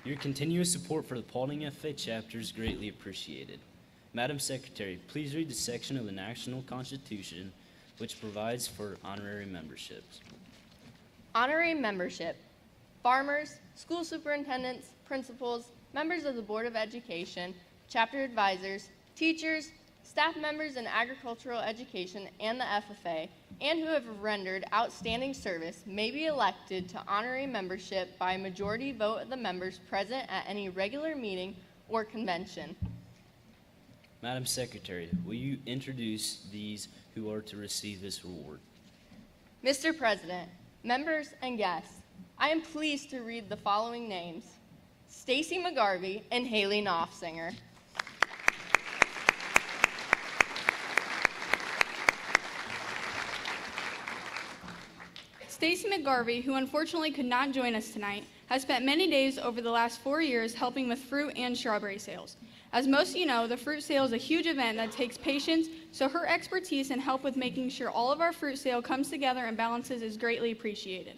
Your continuous support for the Paulding FFA chapter is greatly appreciated. Madam Secretary, please read the section of the National Constitution which provides for honorary memberships. Honorary membership. Farmers, school superintendents, principals, members of the Board of Education, chapter advisors, teachers, staff members in agricultural education and the FFA, and who have rendered outstanding service may be elected to honorary membership by a majority vote of the members present at any regular meeting or convention. Madam Secretary, will you introduce these who are to receive this reward? Mr. President, members, and guests, I am pleased to read the following names: Stacy McGarvey and Hailey Knopfsinger. Stacy McGarvey, who unfortunately could not join us tonight, has spent many days over the last 4 years helping with fruit and strawberry sales. As most of you know, the fruit sale is a huge event that takes patience, so her expertise and help with making sure all of our fruit sale comes together and balances is greatly appreciated.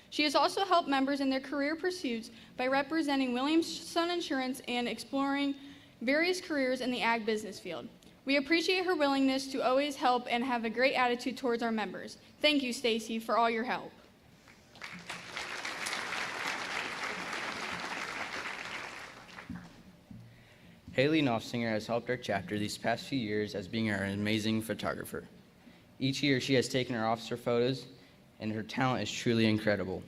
She has also helped members in their career pursuits by representing Williamson Insurance and exploring various careers in the ag business field. We appreciate her willingness to always help and have a great attitude towards our members. Thank you, Stacy, for all your help. Hailey Knopfsinger has helped our chapter these past few years as being our amazing photographer. Each year she has taken our officer photos, and her talent is truly incredible.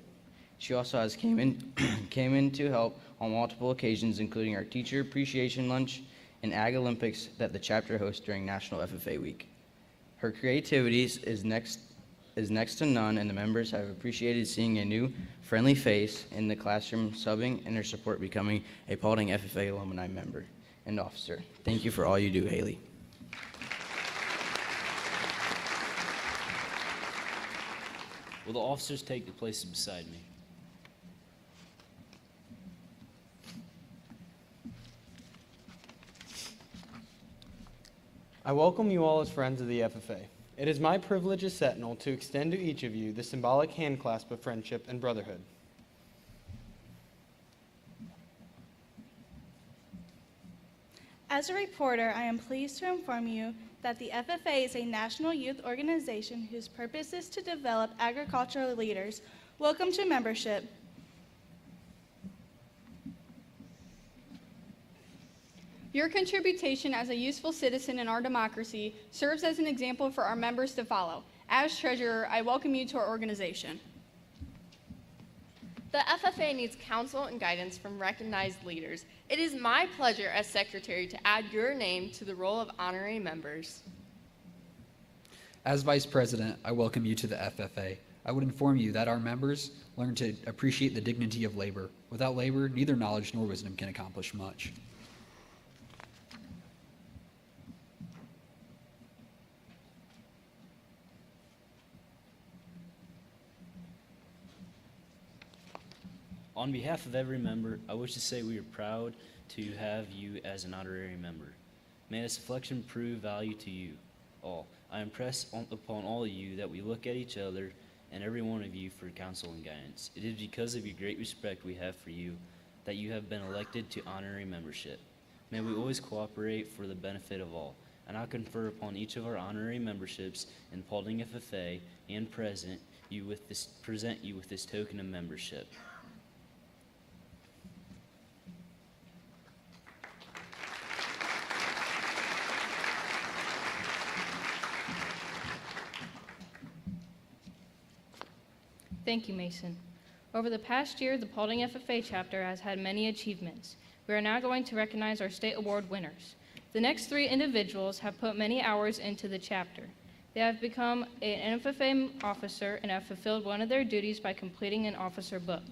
She also has came in to help on multiple occasions, including our teacher appreciation lunch and Ag Olympics that the chapter hosts during National FFA Week. Her creativity is next to none, and the members have appreciated seeing a new, friendly face in the classroom, subbing, and her support becoming a Paulding FFA alumni member and officer. Thank you for all you do, Hailey. Will the officers take the places beside me? I welcome you all as friends of the FFA. It is my privilege as Sentinel to extend to each of you the symbolic handclasp of friendship and brotherhood. As a reporter, I am pleased to inform you that the FFA is a national youth organization whose purpose is to develop agricultural leaders. Welcome to membership. Your contribution as a useful citizen in our democracy serves as an example for our members to follow. As treasurer, I welcome you to our organization. The FFA needs counsel and guidance from recognized leaders. It is my pleasure as secretary to add your name to the roll of honorary members. As vice president, I welcome you to the FFA. I would inform you that our members learn to appreciate the dignity of labor. Without labor, neither knowledge nor wisdom can accomplish much. On behalf of every member, I wish to say we are proud to have you as an honorary member. May this selection prove value to you all. I impress upon all of you that we look at each other and every one of you for counsel and guidance. It is because of your great respect we have for you that you have been elected to honorary membership. May we always cooperate for the benefit of all. And I confer upon each of our honorary memberships in Paulding FFA and present you with this token of membership. Thank you, Mason. Over the past year, the Paulding FFA chapter has had many achievements. We are now going to recognize our state award winners. The next 3 individuals have put many hours into the chapter. They have become an FFA officer and have fulfilled one of their duties by completing an officer book.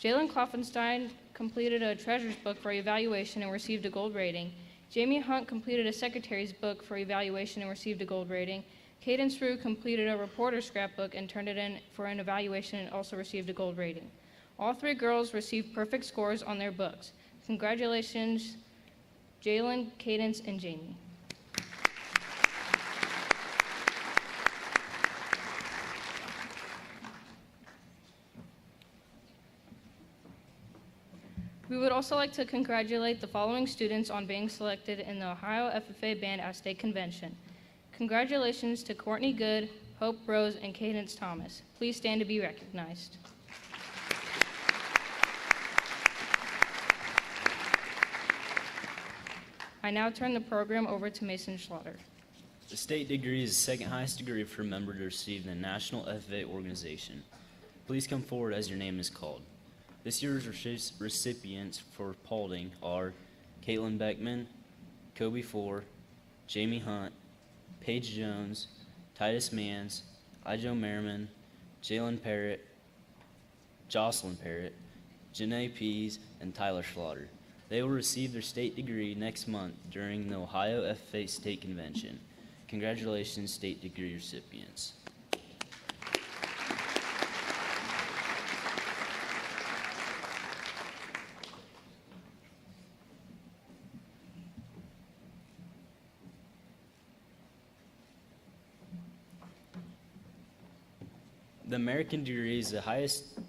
Jalen Kloffenstein completed a treasurer's book for evaluation and received a gold rating. Jamie Hunt completed a secretary's book for evaluation and received a gold rating. Cadence Rue completed a reporter's scrapbook and turned it in for an evaluation and also received a gold rating. All 3 girls received perfect scores on their books. Congratulations, Jalen, Cadence, and Jamie. We would also like to congratulate the following students on being selected in the Ohio FFA Band at State Convention. Congratulations to Courtney Good, Hope Rose, and Cadence Thomas. Please stand to be recognized. I now turn the program over to Mason Schlatter. The state degree is the second highest degree for a member to receive in the National FFA organization. Please come forward as your name is called. This year's recipients for Paulding are Caitlin Beckman, Kobe Four, Jamie Hunt, Paige Jones, Titus Mans, Ijo Merriman, Jocelyn Parrott, Janae Pease, and Tyler Schlatter. They will receive their state degree next month during the Ohio FFA State Convention. Congratulations, state degree recipients. The American degree is the highest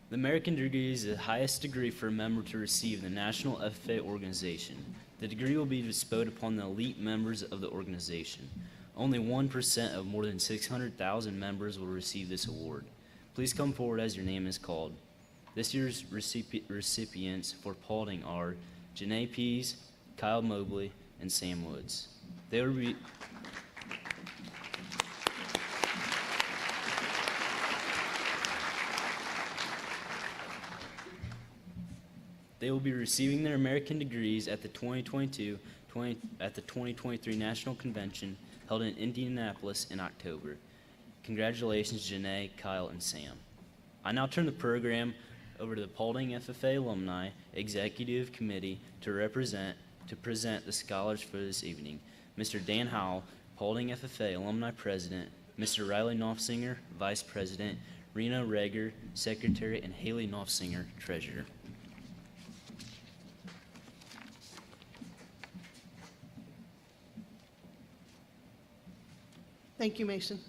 The American degree is the highest degree for a member to receive in the National FFA organization. The degree will be bestowed upon the elite members of the organization. Only 1% of more than 600,000 members will receive this award. Please come forward as your name is called. This year's recipients for Paulding are Janae Pease, Kyle Mobley, and Sam Woods. They will be receiving their American degrees at the 2023 National Convention held in Indianapolis in October. Congratulations, Janae, Kyle, and Sam. I now turn the program over to the Paulding FFA Alumni Executive Committee to present the scholars for this evening. Mr. Dan Howell, Paulding FFA Alumni President, Mr. Riley Knopfsinger, Vice President, Rena Reger, Secretary, and Hailey Knopfsinger, Treasurer. Thank you, Mason.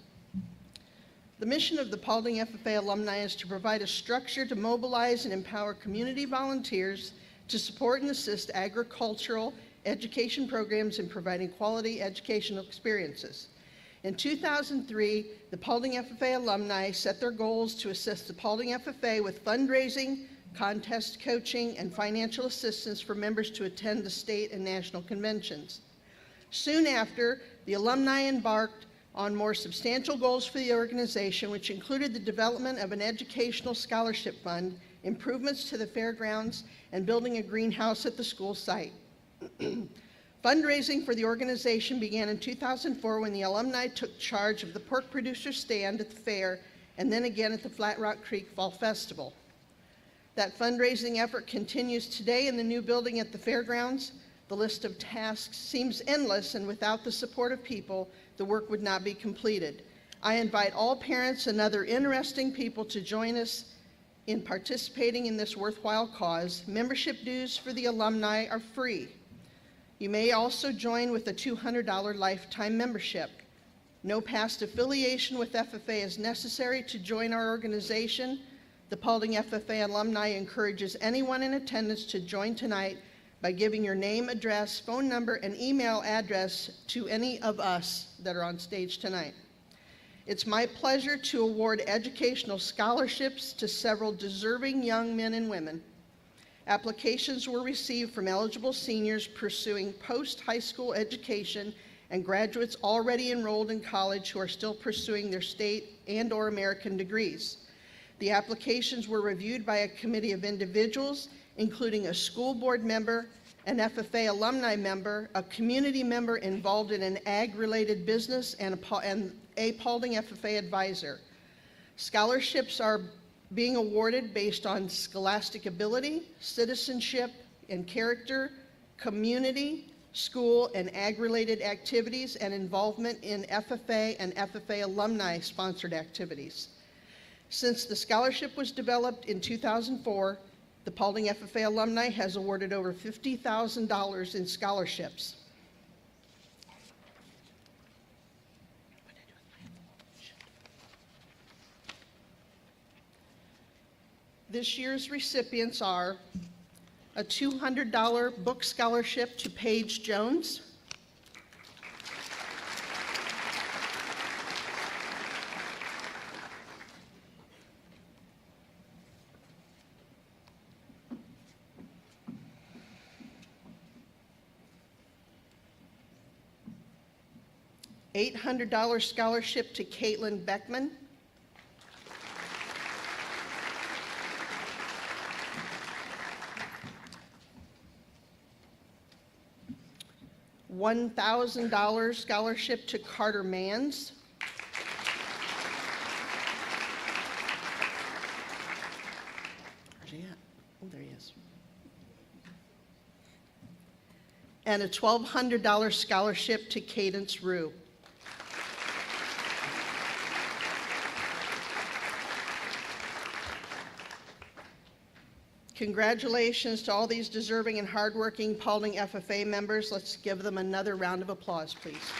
The mission of the Paulding FFA Alumni is to provide a structure to mobilize and empower community volunteers to support and assist agricultural education programs in providing quality educational experiences. In 2003, the Paulding FFA alumni set their goals to assist the Paulding FFA with fundraising, contest coaching, and financial assistance for members to attend the state and national conventions. Soon after, the alumni embarked on more substantial goals for the organization, which included the development of an educational scholarship fund, improvements to the fairgrounds, and building a greenhouse at the school site. Fundraising for the organization began in 2004 when the alumni took charge of the pork producer stand at the fair and then again at the Flat Rock Creek Fall Festival. That fundraising effort continues today in the new building at the fairgrounds. The list of tasks seems endless, and without the support of people, the work would not be completed. I invite all parents and other interesting people to join us in participating in this worthwhile cause. Membership dues for the alumni are free. You may also join with a $200 lifetime membership. No past affiliation with FFA is necessary to join our organization. The Paulding FFA alumni encourages anyone in attendance to join tonight by giving your name, address, phone number, and email address to any of us that are on stage tonight. It's my pleasure to award educational scholarships to several deserving young men and women. Applications were received from eligible seniors pursuing post-high school education and graduates already enrolled in college who are still pursuing their state and/or American degrees. The applications were reviewed by a committee of individuals, including a school board member, an FFA alumni member, a community member involved in an ag-related business, and a Paulding FFA advisor. Scholarships are being awarded based on scholastic ability, citizenship and character, community, school, and ag-related activities, and involvement in FFA and FFA alumni-sponsored activities. Since the scholarship was developed in 2004, the Paulding FFA alumni has awarded over $50,000 in scholarships. This year's recipients are a $200 book scholarship to Paige Jones, $800 scholarship to Caitlin Beckman, $1,000 scholarship to Carter Manns. Where's he at? Oh, there he is. And a $1,200 scholarship to Cadence Rue. Congratulations to all these deserving and hardworking Paulding FFA members. Let's give them another round of applause, please.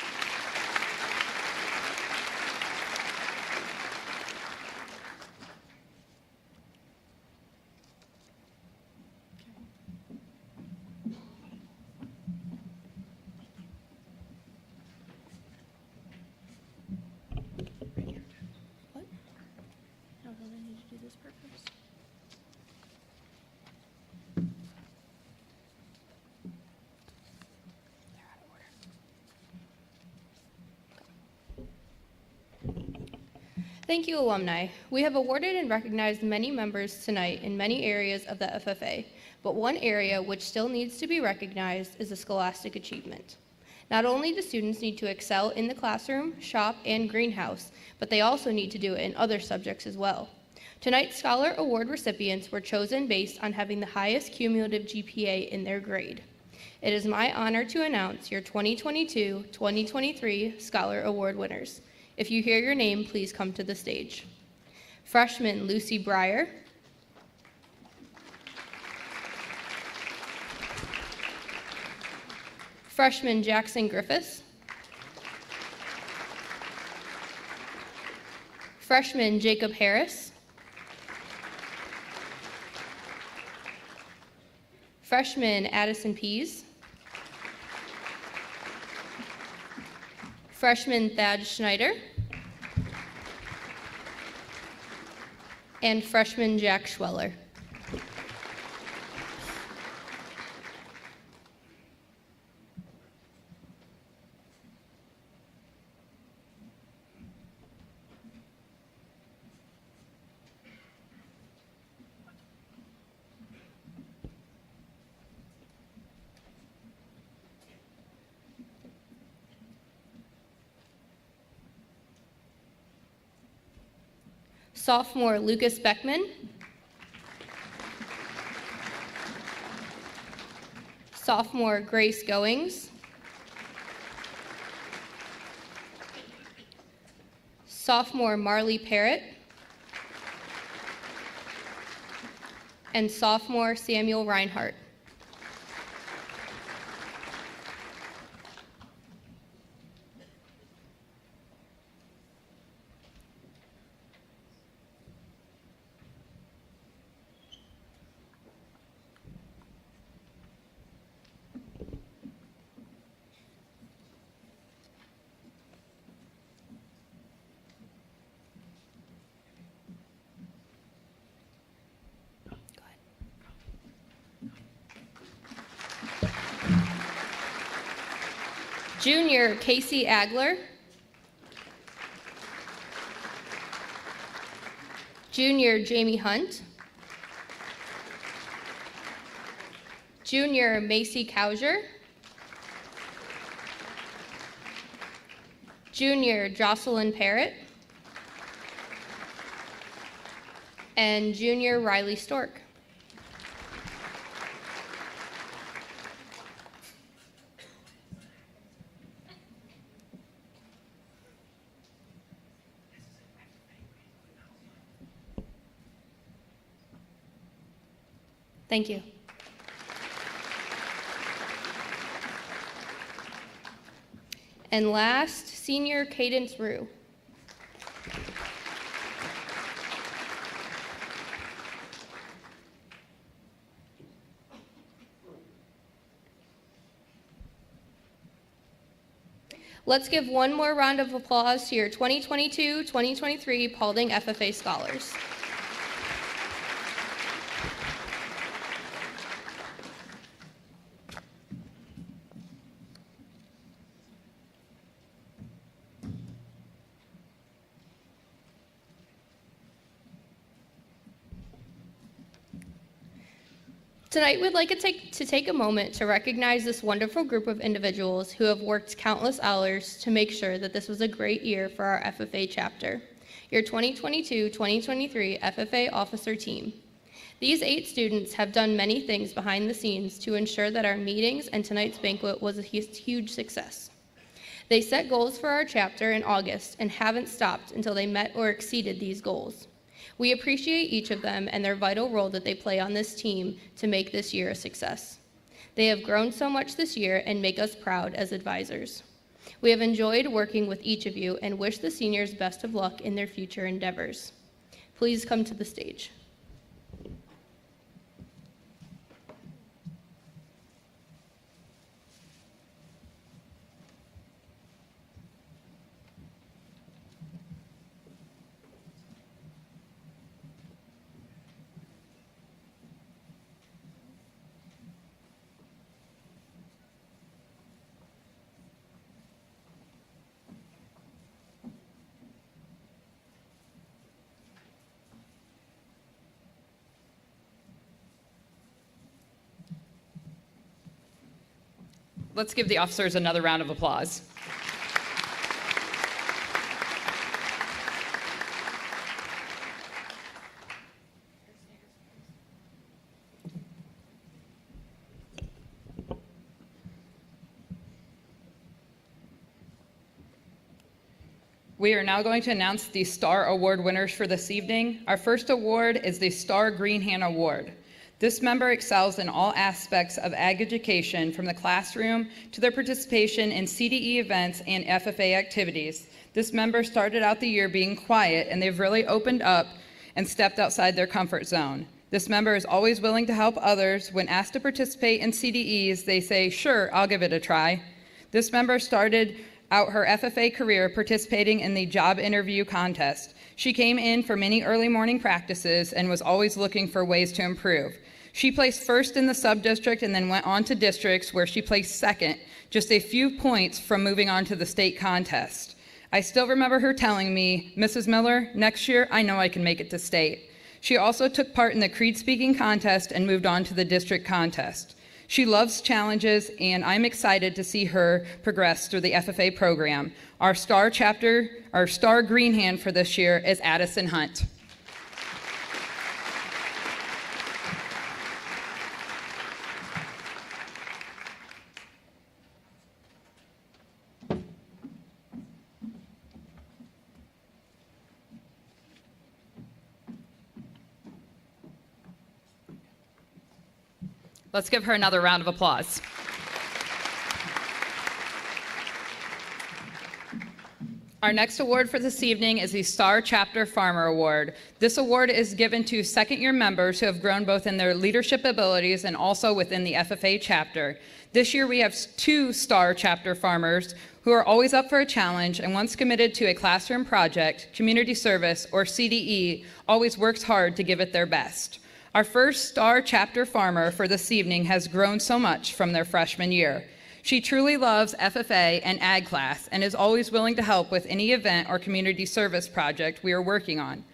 Thank you, alumni. We have awarded and recognized many members tonight in many areas of the FFA, but one area which still needs to be recognized is the scholastic achievement. Not only do students need to excel in the classroom, shop, and greenhouse, but they also need to do it in other subjects as well. Tonight's Scholar Award recipients were chosen based on having the highest cumulative GPA in their grade. It is my honor to announce your 2022-2023 Scholar Award winners. If you hear your name, please come to the stage. Freshman Lucy Breier. Freshman Jackson Griffiths. Freshman Jacob Harris. Freshman Addison Pease. Freshman Thad Schneider. And freshman Jack Schweller. Sophomore Lucas Beckman. Sophomore Grace Goings. Sophomore Marley Parrott. And sophomore Samuel Reinhardt. Junior Casey Agler. Junior Jamie Hunt. Junior Macy Cowger. Junior Jocelyn Parrott. And Junior Riley Stork. Thank you. And last, senior Cadence Rue. Let's give one more round of applause to your 2022-2023 Paulding FFA Scholars. Tonight, we'd like to take a moment to recognize this wonderful group of individuals who have worked countless hours to make sure that this was a great year for our FFA chapter, your 2022-2023 FFA officer team. These 8 students have done many things behind the scenes to ensure that our meetings and tonight's banquet was a huge success. They set goals for our chapter in August and haven't stopped until they met or exceeded these goals. We appreciate each of them and their vital role that they play on this team to make this year a success. They have grown so much this year and make us proud as advisors. We have enjoyed working with each of you and wish the seniors best of luck in their future endeavors. Please come to the stage. Let's give the officers another round of applause. We are now going to announce the STAR Award winners for this evening. Our first award is the STAR Greenhand Award. This member excels in all aspects of ag education, from the classroom to their participation in CDE events and FFA activities. This member started out the year being quiet, and they've really opened up and stepped outside their comfort zone. This member is always willing to help others. When asked to participate in CDEs, they say, "Sure, I'll give it a try." This member started out her FFA career participating in the job interview contest. She came in for many early morning practices and was always looking for ways to improve. She placed first in the sub-district and then went on to districts where she placed second, just a few points from moving on to the state contest. I still remember her telling me, "Mrs. Miller, next year I know I can make it to state." She also took part in the Creed speaking contest and moved on to the district contest. She loves challenges, and I'm excited to see her progress through the FFA program. Our STAR Greenhand for this year is Addison Hunt. Let's give her another round of applause. Our next award for this evening is the STAR Chapter Farmer Award. This award is given to second-year members who have grown both in their leadership abilities and also within the FFA chapter. This year we have 2 STAR Chapter farmers who are always up for a challenge, and once committed to a classroom project, community service, or CDE, always works hard to give it their best. Our first STAR Chapter farmer for this evening has grown so much from their freshman year. She truly loves FFA and ag class and is always willing to help with any event or community service project we are working on.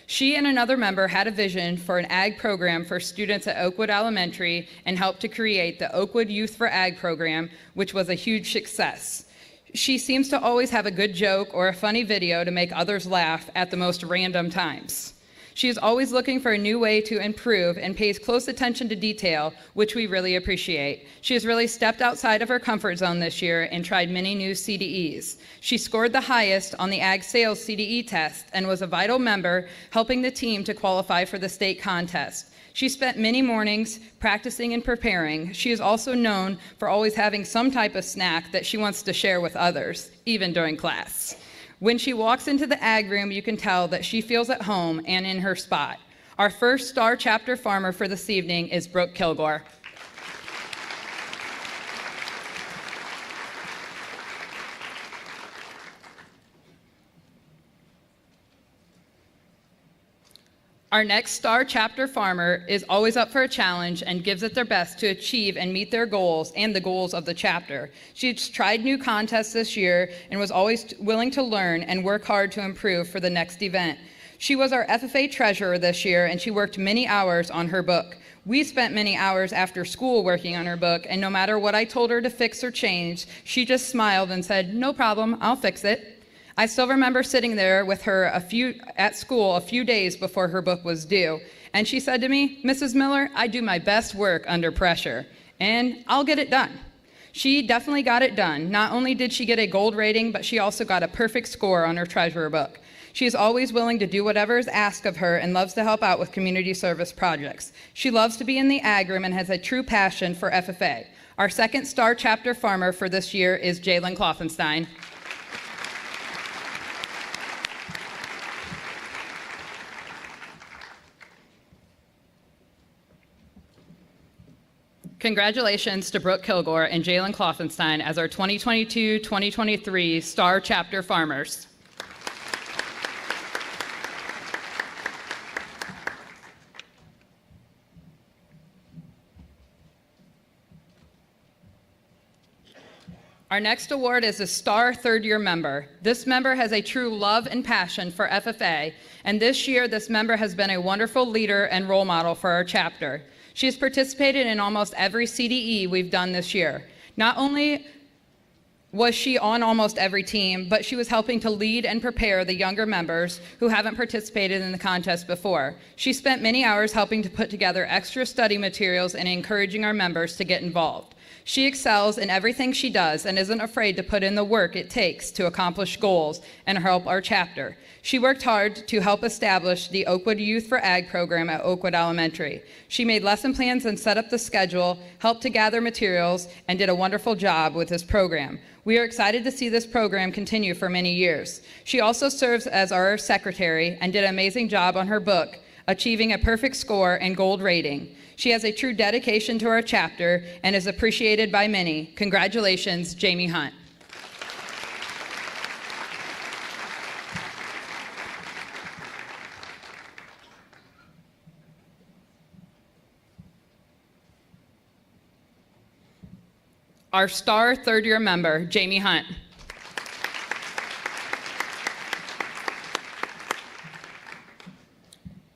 She and another member had a vision for an ag program for students at Oakwood Elementary and helped to create the Oakwood Youth for Ag program, which was a huge success. She seems to always have a good joke or a funny video to make others laugh at the most random times. She is always looking for a new way to improve and pays close attention to detail, which we really appreciate. She has really stepped outside of her comfort zone this year and tried many new CDEs. She scored the highest on the Ag Sales CDE test and was a vital member, helping the team to qualify for the state contest. She spent many mornings practicing and preparing. She is also known for always having some type of snack that she wants to share with others, even during class. When she walks into the ag room, you can tell that she feels at home and in her spot. Our first STAR Chapter farmer for this evening is Brooke Kilgore. Our next STAR Chapter farmer is always up for a challenge and gives it their best to achieve and meet their goals and the goals of the chapter. She's tried new contests this year and was always willing to learn and work hard to improve for the next event. She was our FFA treasurer this year, and she worked many hours on her book. We spent many hours after school working on her book, and no matter what I told her to fix or change, she just smiled and said, "No problem, I'll fix it." I still remember sitting there with her at school a few days before her book was due, and she said to me, "Mrs. Miller, I do my best work under pressure, and I'll get it done." She definitely got it done. Not only did she get a gold rating, but she also got a perfect score on her treasurer book. She is always willing to do whatever is asked of her and loves to help out with community service projects. She loves to be in the ag room and has a true passion for FFA. Our second star chapter farmer for this year is Jalen Klopfenstein. Congratulations to Brooke Kilgore and Jalen Klopfenstein as our 2022-2023 star chapter farmers. Our next award is a star third-year member. This member has a true love and passion for FFA, and this year this member has been a wonderful leader and role model for our chapter. She has participated in almost every CDE we've done this year. Not only was she on almost every team, but she was helping to lead and prepare the younger members who haven't participated in the contest before. She spent many hours helping to put together extra study materials and encouraging our members to get involved. She excels in everything she does and isn't afraid to put in the work it takes to accomplish goals and help our chapter. She worked hard to help establish the Oakwood Youth for Ag program at Oakwood Elementary. She made lesson plans and set up the schedule, helped to gather materials, and did a wonderful job with this program. We are excited to see this program continue for many years. She also serves as our secretary and did an amazing job on her book, achieving a perfect score and gold rating. She has a true dedication to our chapter and is appreciated by many. Congratulations, Jamie Hunt. Our star third-year member, Jamie Hunt.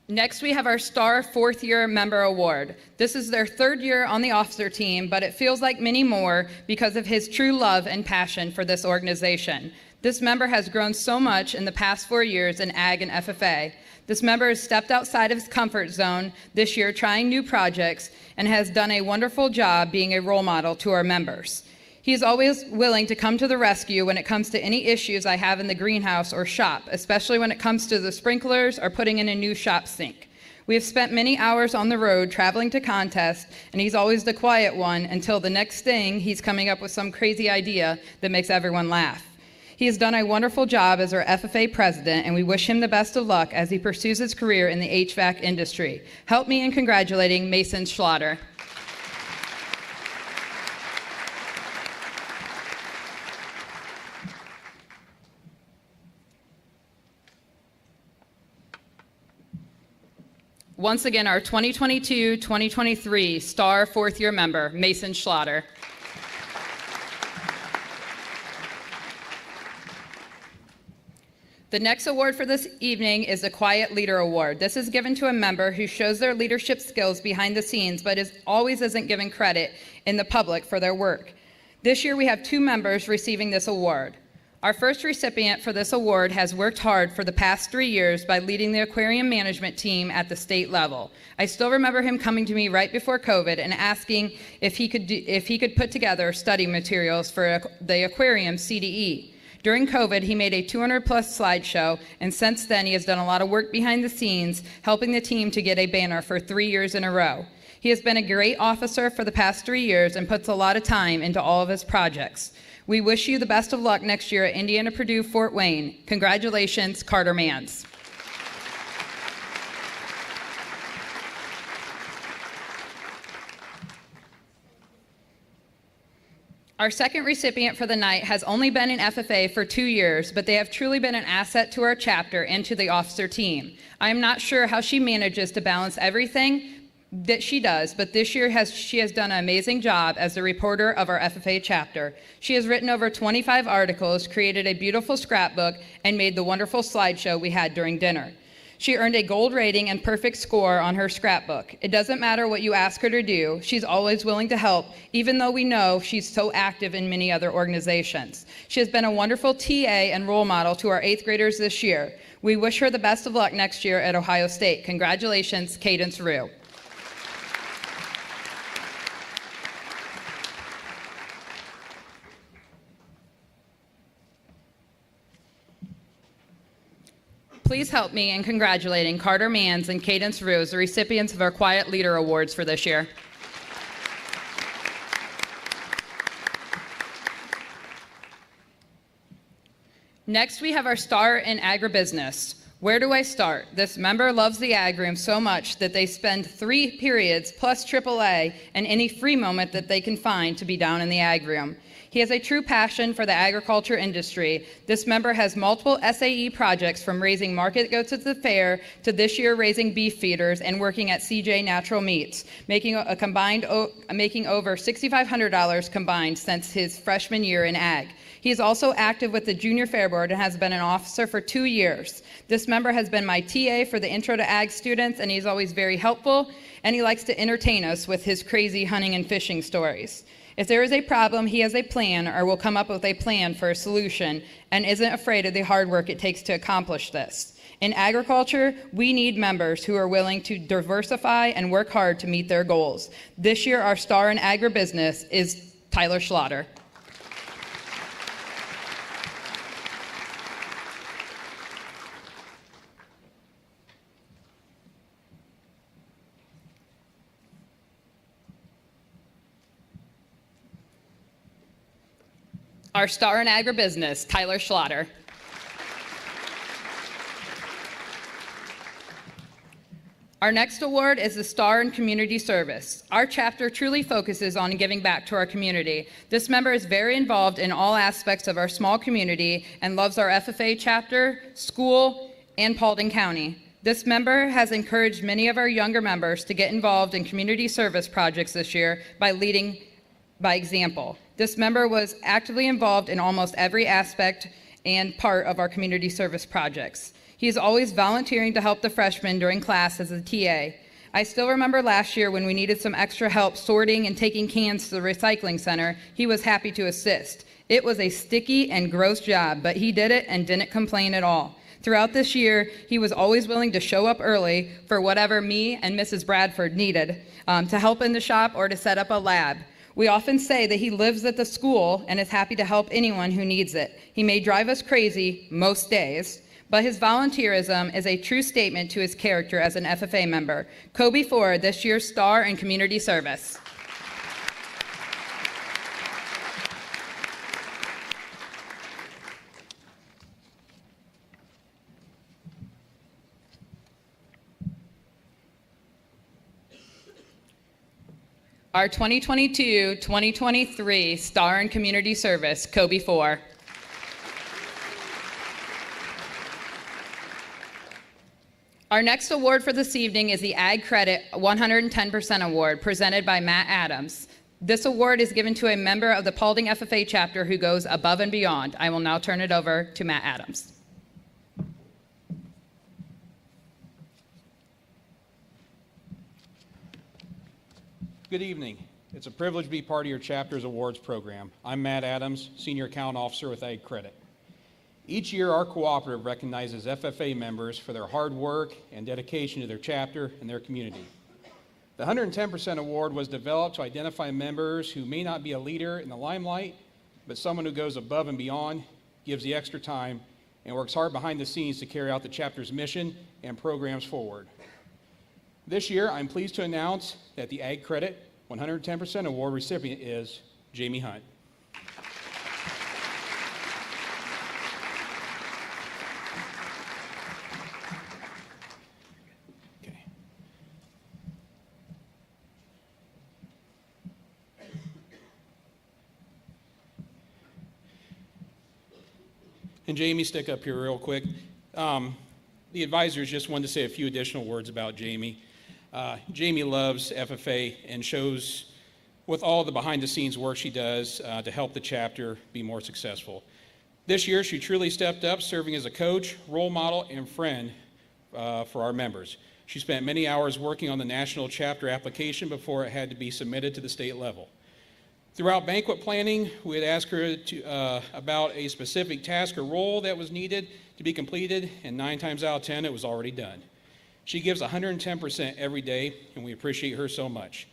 Next, we have our star fourth-year member award. This is their third year on the officer team, but it feels like many more because of his true love and passion for this organization. This member has grown so much in the past 4 years in Ag and FFA. This member has stepped outside of his comfort zone this year, trying new projects, and has done a wonderful job being a role model to our members. He is always willing to come to the rescue when it comes to any issues I have in the greenhouse or shop, especially when it comes to the sprinklers or putting in a new shop sink. We have spent many hours on the road traveling to contests, and he's always the quiet one until the next thing he's coming up with some crazy idea that makes everyone laugh. He has done a wonderful job as our FFA president, and we wish him the best of luck as he pursues his career in the HVAC industry. Help me in congratulating Mason Schlatter. Once again, our 2022-2023 star fourth-year member, Mason Schlatter. The next award for this evening is the Quiet Leader Award. This is given to a member who shows their leadership skills behind the scenes, but always isn't given credit in the public for their work. This year, we have 2 members receiving this award. Our first recipient for this award has worked hard for the past 3 years by leading the aquarium management team at the state level. I still remember him coming to me right before COVID and asking if he could put together study materials for the aquarium CDE. During COVID, he made a 200-plus slideshow, and since then he has done a lot of work behind the scenes, helping the team to get a banner for 3 years in a row. He has been a great officer for the past 3 years and puts a lot of time into all of his projects. We wish you the best of luck next year at Indiana Purdue Fort Wayne. Congratulations, Carter Mans. Our second recipient for the night has only been in FFA for 2 years, but they have truly been an asset to our chapter and to the officer team. I am not sure how she manages to balance everything that she does, but this year she has done an amazing job as the reporter of our FFA chapter. She has written over 25 articles, created a beautiful scrapbook, and made the wonderful slideshow we had during dinner. She earned a gold rating and perfect score on her scrapbook. It doesn't matter what you ask her to do, she's always willing to help, even though we know she's so active in many other organizations. She has been a wonderful TA and role model to our 8th graders this year. We wish her the best of luck next year at Ohio State. Congratulations, Cadence Rue. Please help me in congratulating Carter Manns and Cadence Rue as the recipients of our Quiet Leader Awards for this year. Next, we have our star in agribusiness. Where do I start? This member loves the ag room so much that they spend 3 periods plus AAA and any free moment that they can find to be down in the ag room. He has a true passion for the agriculture industry. This member has multiple SAE projects, from raising market goats at the fair to this year raising beef feeders and working at CJ Natural Meats, making over $6,500 combined since his freshman year in ag. He is also active with the Junior Fair Board and has been an officer for 2 years. This member has been my TA for the Intro to Ag students, and he's always very helpful, and he likes to entertain us with his crazy hunting and fishing stories. If there is a problem, he has a plan or will come up with a plan for a solution and isn't afraid of the hard work it takes to accomplish this. In agriculture, we need members who are willing to diversify and work hard to meet their goals. This year, our star in agribusiness is Tyler Schlatter. Our star in agribusiness, Tyler Schlatter. Our next award is the Star in Community Service. Our chapter truly focuses on giving back to our community. This member is very involved in all aspects of our small community and loves our FFA chapter, school, and Paulding County. This member has encouraged many of our younger members to get involved in community service projects this year by leading by example. This member was actively involved in almost every aspect and part of our community service projects. He is always volunteering to help the freshmen during class as a TA. I still remember last year when we needed some extra help sorting and taking cans to the recycling center. He was happy to assist. It was a sticky and gross job, but he did it and didn't complain at all. Throughout this year, he was always willing to show up early for whatever me and Mrs. Bradford needed to help in the shop or to set up a lab. We often say that he lives at the school and is happy to help anyone who needs it. He may drive us crazy most days, but his volunteerism is a true statement to his character as an FFA member. Kobe Ford, this year's star in community service. Our 2022-2023 Star in Community Service, Kobe Ford. Our next award for this evening is the Ag Credit 110% Award, presented by Matt Adams. This award is given to a member of the Paulding FFA chapter who goes above and beyond. I will now turn it over to Matt Adams. Good evening. It's a privilege to be part of your chapter's awards program. I'm Matt Adams, Senior Account Officer with Ag Credit. Each year, our cooperative recognizes FFA members for their hard work and dedication to their chapter and their community. The 110% award was developed to identify members who may not be a leader in the limelight, but someone who goes above and beyond, gives the extra time, and works hard behind the scenes to carry out the chapter's mission and programs forward. This year, I'm pleased to announce that the Ag Credit 110% Award recipient is Jamie Hunt. Okay. And Jamie, stick up here real quick. The advisors just wanted to say a few additional words about Jamie. Jamie loves FFA and shows with all the behind-the-scenes work she does to help the chapter be more successful. This year, she truly stepped up, serving as a coach, role model, and friend for our members. She spent many hours working on the national chapter application before it had to be submitted to the state level. Throughout banquet planning, we would ask her about a specific task or role that was needed to be completed, and 9 times out of 10, it was already done. She gives 110% every day, and we appreciate her so much.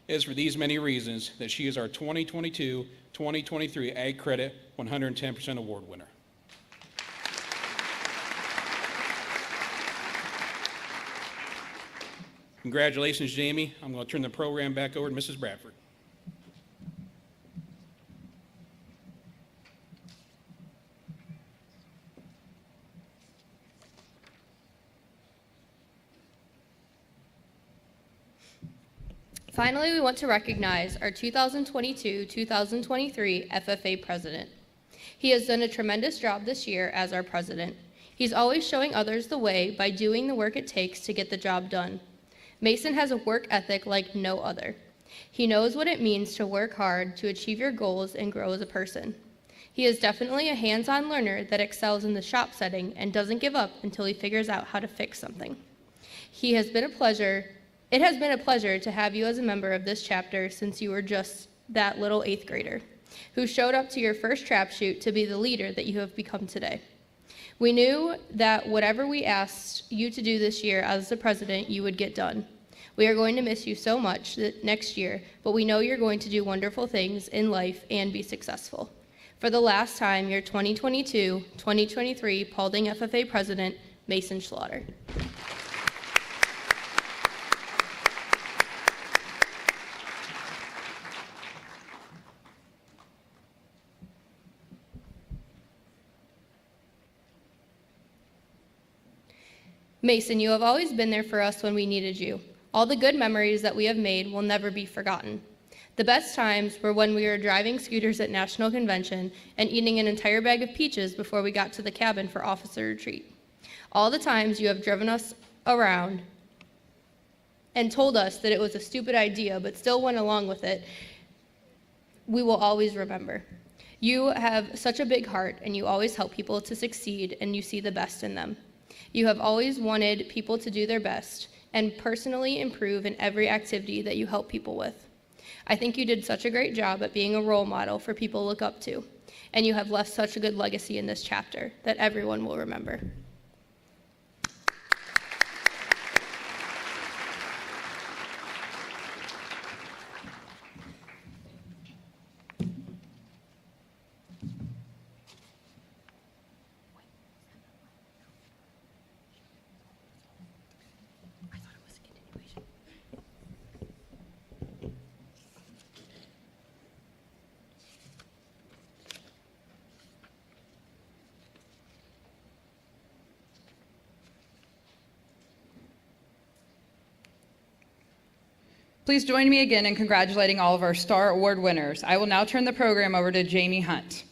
It is for these many reasons that she is our 2022-2023 Ag Credit 110% Award winner. Congratulations, Jamie. I'm going to turn the program back over to Mrs. Bradford. Finally, we want to recognize our 2022-2023 FFA president. He has done a tremendous job this year as our president. He's always showing others the way by doing the work it takes to get the job done. Mason has a work ethic like no other. He knows what it means to work hard to achieve your goals and grow as a person. He is definitely a hands-on learner that excels in the shop setting and doesn't give up until he figures out how to fix something. It has been a pleasure to have you as a member of this chapter since you were just that little 8th grader who showed up to your first trap shoot to be the leader that you have become today. We knew that whatever we asked you to do this year as the president, you would get done. We are going to miss you so much next year, but we know you're going to do wonderful things in life and be successful. For the last time, your 2022-2023 Paulding FFA president, Mason Schlatter. Mason, you have always been there for us when we needed you. All the good memories that we have made will never be forgotten. The best times were when we were driving scooters at National Convention and eating an entire bag of peaches before we got to the cabin for officer retreat. All the times you have driven us around and told us that it was a stupid idea but still went along with it, we will always remember. You have such a big heart and you always help people to succeed and you see the best in them. You have always wanted people to do their best and personally improve in every activity that you help people with. I think you did such a great job at being a role model for people to look up to, and you have left such a good legacy in this chapter that everyone will remember. Please join me again in congratulating all of our Star Award winners. I will now turn the program over to Jamie Hunt.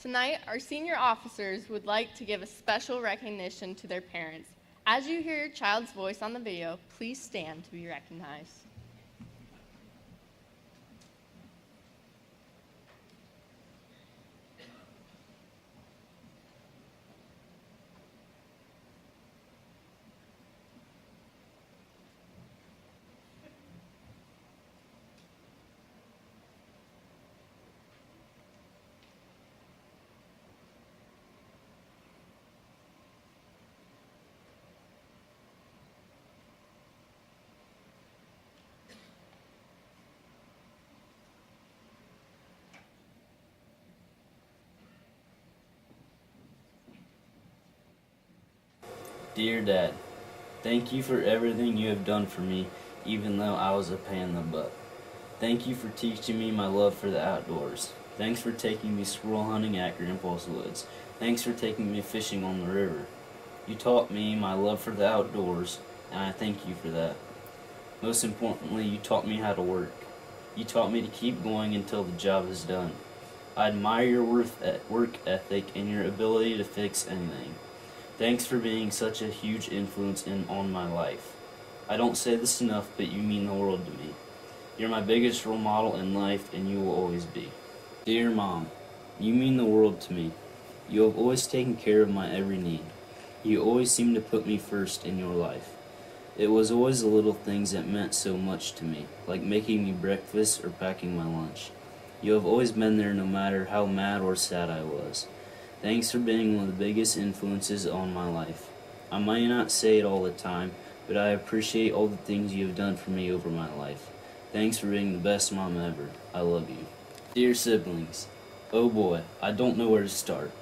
Tonight, our senior officers would like to give a special recognition to their parents. As you hear your child's voice on the video, please stand to be recognized. Dear Dad, thank you for everything you have done for me, even though I was a pain in the butt. Thank you for teaching me my love for the outdoors. Thanks for taking me squirrel hunting at Grandpa's Woods. Thanks for taking me fishing on the river. You taught me my love for the outdoors, and I thank you for that. Most importantly, you taught me how to work. You taught me to keep going until the job is done. I admire your work ethic and your ability to fix anything. Thanks for being such a huge influence on my life. I don't say this enough, but you mean the world to me. You're my biggest role model in life, and you will always be. Dear Mom, you mean the world to me. You have always taken care of my every need. You always seem to put me first in your life. It was always the little things that meant so much to me, like making me breakfast or packing my lunch. You have always been there no matter how mad or sad I was. Thanks for being one of the biggest influences on my life. I might not say it all the time, but I appreciate all the things you have done for me over my life. Thanks for being the best mom ever. I love you. Dear siblings, oh boy, I don't know where to start.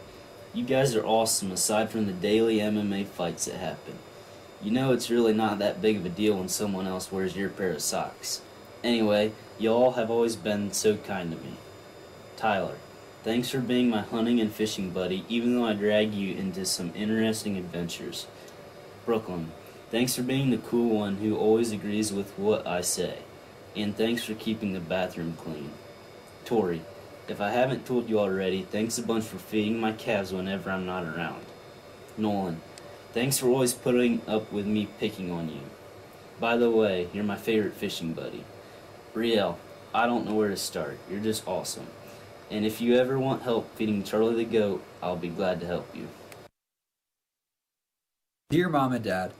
You guys are awesome aside from the daily MMA fights that happen. You know it's really not that big of a deal when someone else wears your pair of socks. Anyway, y'all have always been so kind to me. Tyler, thanks for being my hunting and fishing buddy even though I drag you into some interesting adventures. Brooklyn, thanks for being the cool one who always agrees with what I say. And thanks for keeping the bathroom clean. Tori, if I haven't told you already, thanks a bunch for feeding my calves whenever I'm not around. Nolan, thanks for always putting up with me picking on you. By the way, you're my favorite fishing buddy. Brielle, I don't know where to start. You're just awesome. And if you ever want help feeding Charlie the goat, I'll be glad to help you. Dear Mom and Dad,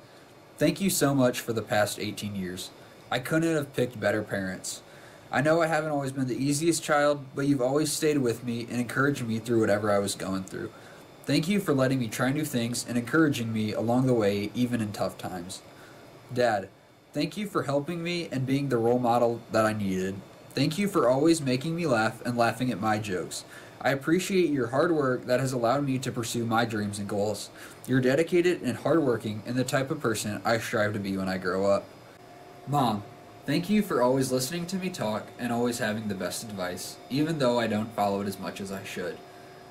thank you so much for the past 18 years. I couldn't have picked better parents. I know I haven't always been the easiest child, but you've always stayed with me and encouraged me through whatever I was going through. Thank you for letting me try new things and encouraging me along the way, even in tough times. Dad, thank you for helping me and being the role model that I needed. Thank you for always making me laugh and laughing at my jokes. I appreciate your hard work that has allowed me to pursue my dreams and goals. You're dedicated and hardworking and the type of person I strive to be when I grow up. Mom, thank you for always listening to me talk and always having the best advice, even though I don't follow it as much as I should.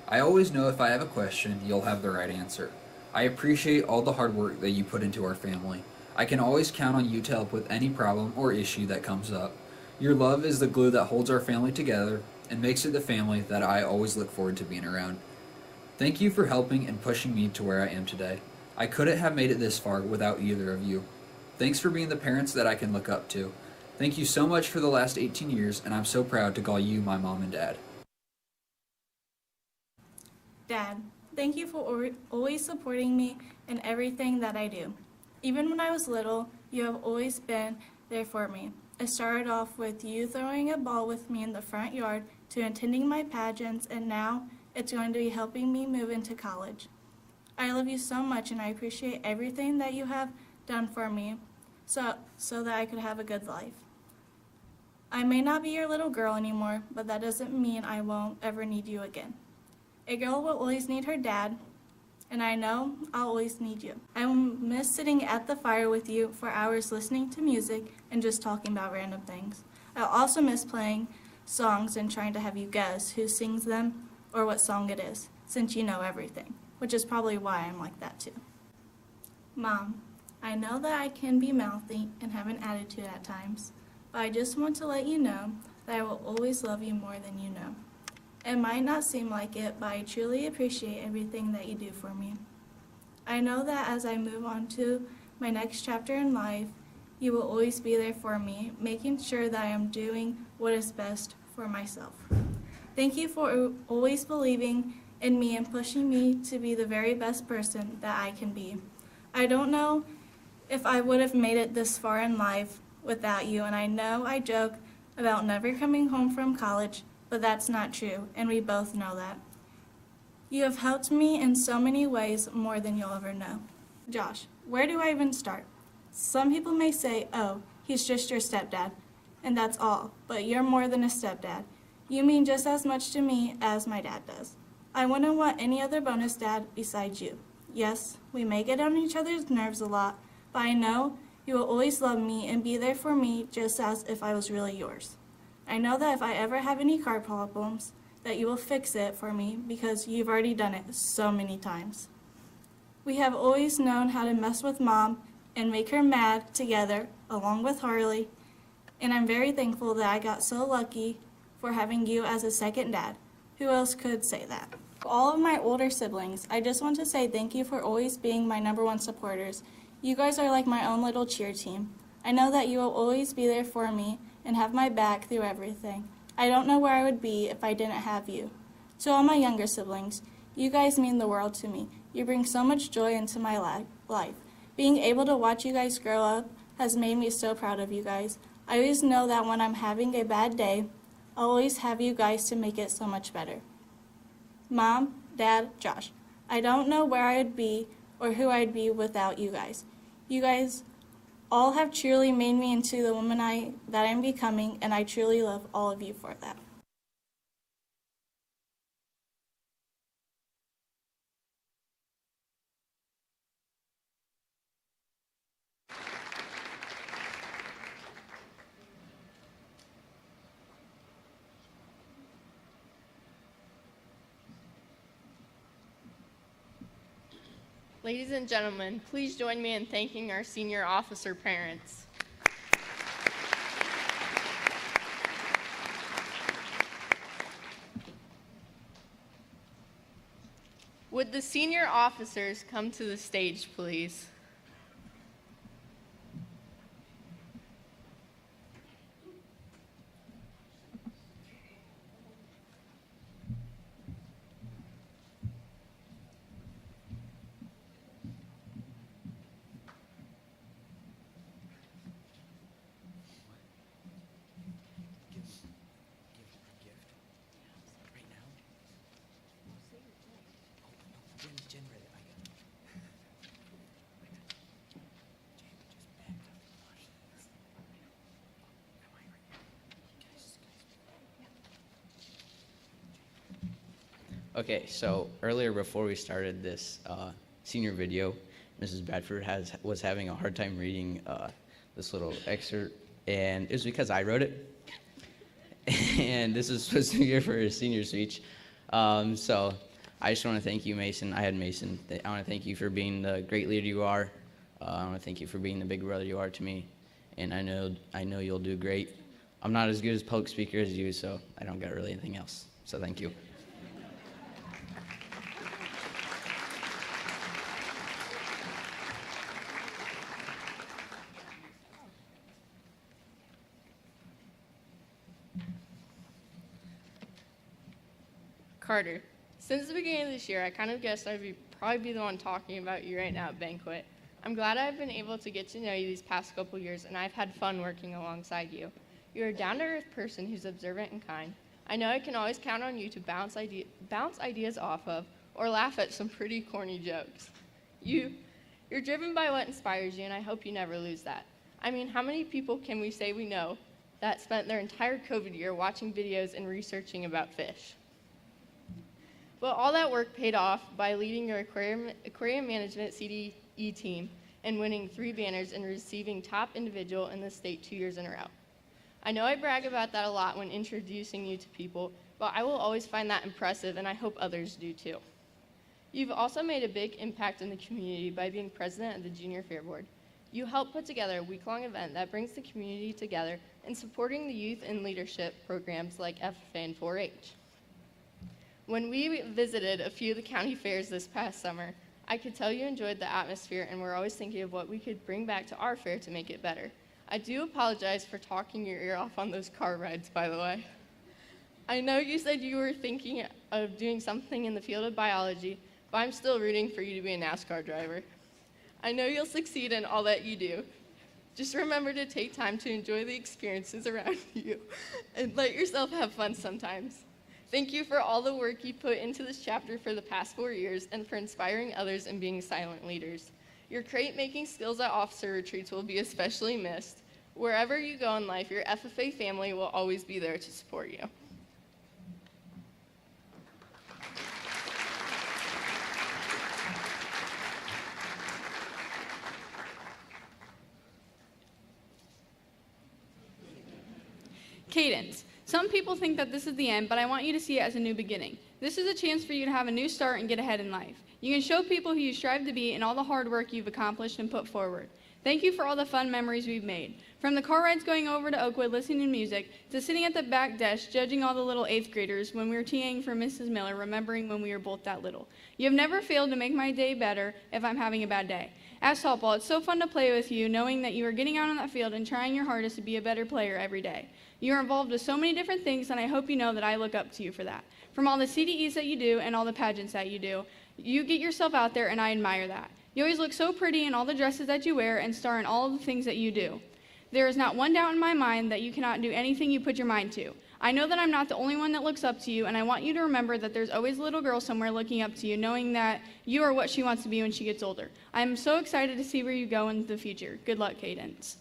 I always know if I have a question, you'll have the right answer. I appreciate all the hard work that you put into our family. I can always count on you to help with any problem or issue that comes up. Your love is the glue that holds our family together and makes it the family that I always look forward to being around. Thank you for helping and pushing me to where I am today. I couldn't have made it this far without either of you. Thanks for being the parents that I can look up to. Thank you so much for the last 18 years, and I'm so proud to call you my mom and dad. Dad, thank you for always supporting me in everything that I do. Even when I was little, you have always been there for me. It started off with you throwing a ball with me in the front yard to attending my pageants, and now it's going to be helping me move into college. I love you so much, and I appreciate everything that you have done for me so that I could have a good life. I may not be your little girl anymore, but that doesn't mean I won't ever need you again. A girl will always need her dad, and I know I'll always need you. I will miss sitting at the fire with you for hours listening to music and just talking about random things. I'll also miss playing songs and trying to have you guess who sings them or what song it is, since you know everything, which is probably why I'm like that too. Mom, I know that I can be mouthy and have an attitude at times, but I just want to let you know that I will always love you more than you know. It might not seem like it, but I truly appreciate everything that you do for me. I know that as I move on to my next chapter in life, you will always be there for me, making sure that I am doing what is best for myself. Thank you for always believing in me and pushing me to be the very best person that I can be. I don't know if I would have made it this far in life without you, and I know I joke about never coming home from college, but that's not true, and we both know that. You have helped me in so many ways, more than you'll ever know. Josh, where do I even start? Some people may say, oh, he's just your stepdad, and that's all, but you're more than a stepdad. You mean just as much to me as my dad does. I wouldn't want any other bonus dad besides you. Yes, we may get on each other's nerves a lot, but I know you will always love me and be there for me just as if I was really yours. I know that if I ever have any car problems, that you will fix it for me because you've already done it so many times. We have always known how to mess with Mom and make her mad together, along with Harley, and I'm very thankful that I got so lucky for having you as a second dad. Who else could say that? To all of my older siblings, I just want to say thank you for always being my #1 supporters. You guys are like my own little cheer team. I know that you will always be there for me, and have my back through everything. I don't know where I would be if I didn't have you. To all my younger siblings, you guys mean the world to me. You bring so much joy into my life. Being able to watch you guys grow up has made me so proud of you guys. I always know that when I'm having a bad day, I'll always have you guys to make it so much better. Mom, Dad, Josh, I don't know where I would be or who I'd be without you guys. You guys all have truly made me into the woman that I'm becoming, and I truly love all of you for that. Ladies and gentlemen, please join me in thanking our senior officer parents. Would the senior officers come to the stage, please? Okay, so earlier before we started this senior video, Mrs. Bradford was having a hard time reading this little excerpt, and it was because I wrote it. And this is supposed to be here for a senior speech. So I just want to thank you, Mason. I want to thank you for being the great leader you are. I want to thank you for being the big brother you are to me. And I know you'll do great. I'm not as good as public speaker as you, so I don't got really anything else. So thank you. Carter, since the beginning of this year, I kind of guessed I'd probably be the one talking about you right now at Banquet. I'm glad I've been able to get to know you these past couple years, and I've had fun working alongside you. You're a down-to-earth person who's observant and kind. I know I can always count on you to bounce ideas off of or laugh at some pretty corny jokes. You're driven by what inspires you, and I hope you never lose that. I mean, how many people can we say we know that spent their entire COVID year watching videos and researching about fish? But all that work paid off by leading your aquarium management CDE team and winning 3 banners and receiving top individual in the state 2 years in a row. I know I brag about that a lot when introducing you to people, but I will always find that impressive, and I hope others do too. You've also made a big impact in the community by being president of the Junior Fair Board. You helped put together a week-long event that brings the community together and supporting the youth and leadership programs like FFA and 4-H. When we visited a few of the county fairs this past summer, I could tell you enjoyed the atmosphere and we're always thinking of what we could bring back to our fair to make it better. I do apologize for talking your ear off on those car rides, by the way. I know you said you were thinking of doing something in the field of biology, but I'm still rooting for you to be a NASCAR driver. I know you'll succeed in all that you do. Just remember to take time to enjoy the experiences around you and let yourself have fun sometimes. Thank you for all the work you put into this chapter for the past 4 years and for inspiring others and being silent leaders. Your crate-making skills at officer retreats will be especially missed. Wherever you go in life, your FFA family will always be there to support you. Cadence. Some people think that this is the end, but I want you to see it as a new beginning. This is a chance for you to have a new start and get ahead in life. You can show people who you strive to be and all the hard work you've accomplished and put forward. Thank you for all the fun memories we've made. From the car rides going over to Oakwood listening to music, to sitting at the back desk judging all the little 8th graders when we were TAing for Mrs. Miller, remembering when we were both that little. You have never failed to make my day better if I'm having a bad day. At softball, it's so fun to play with you, knowing that you are getting out on that field and trying your hardest to be a better player every day. You are involved with so many different things, and I hope you know that I look up to you for that. From all the CDEs that you do and all the pageants that you do, you get yourself out there, and I admire that. You always look so pretty in all the dresses that you wear and star in all the things that you do. There is not one doubt in my mind that you cannot do anything you put your mind to. I know that I'm not the only one that looks up to you, and I want you to remember that there's always a little girl somewhere looking up to you, knowing that you are what she wants to be when she gets older. I'm so excited to see where you go in the future. Good luck, Cadence.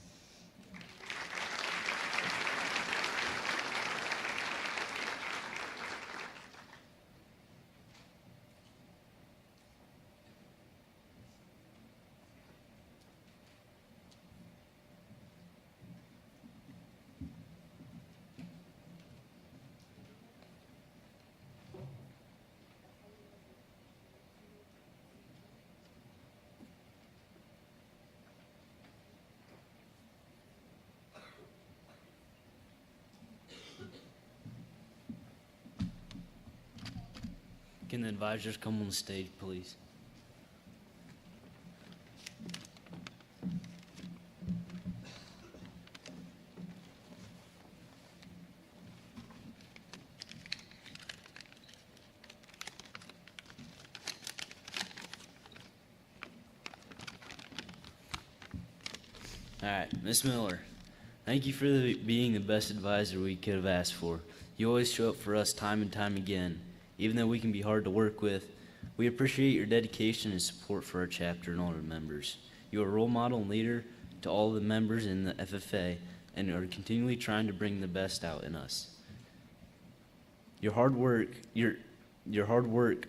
Can the advisors come on the stage, please? All right, Miss Miller, thank you for being the best advisor we could have asked for. You always show up for us time and time again. Even though we can be hard to work with, we appreciate your dedication and support for our chapter and all our members. You are a role model and leader to all the members in the FFA and are continually trying to bring the best out in us. Your hard work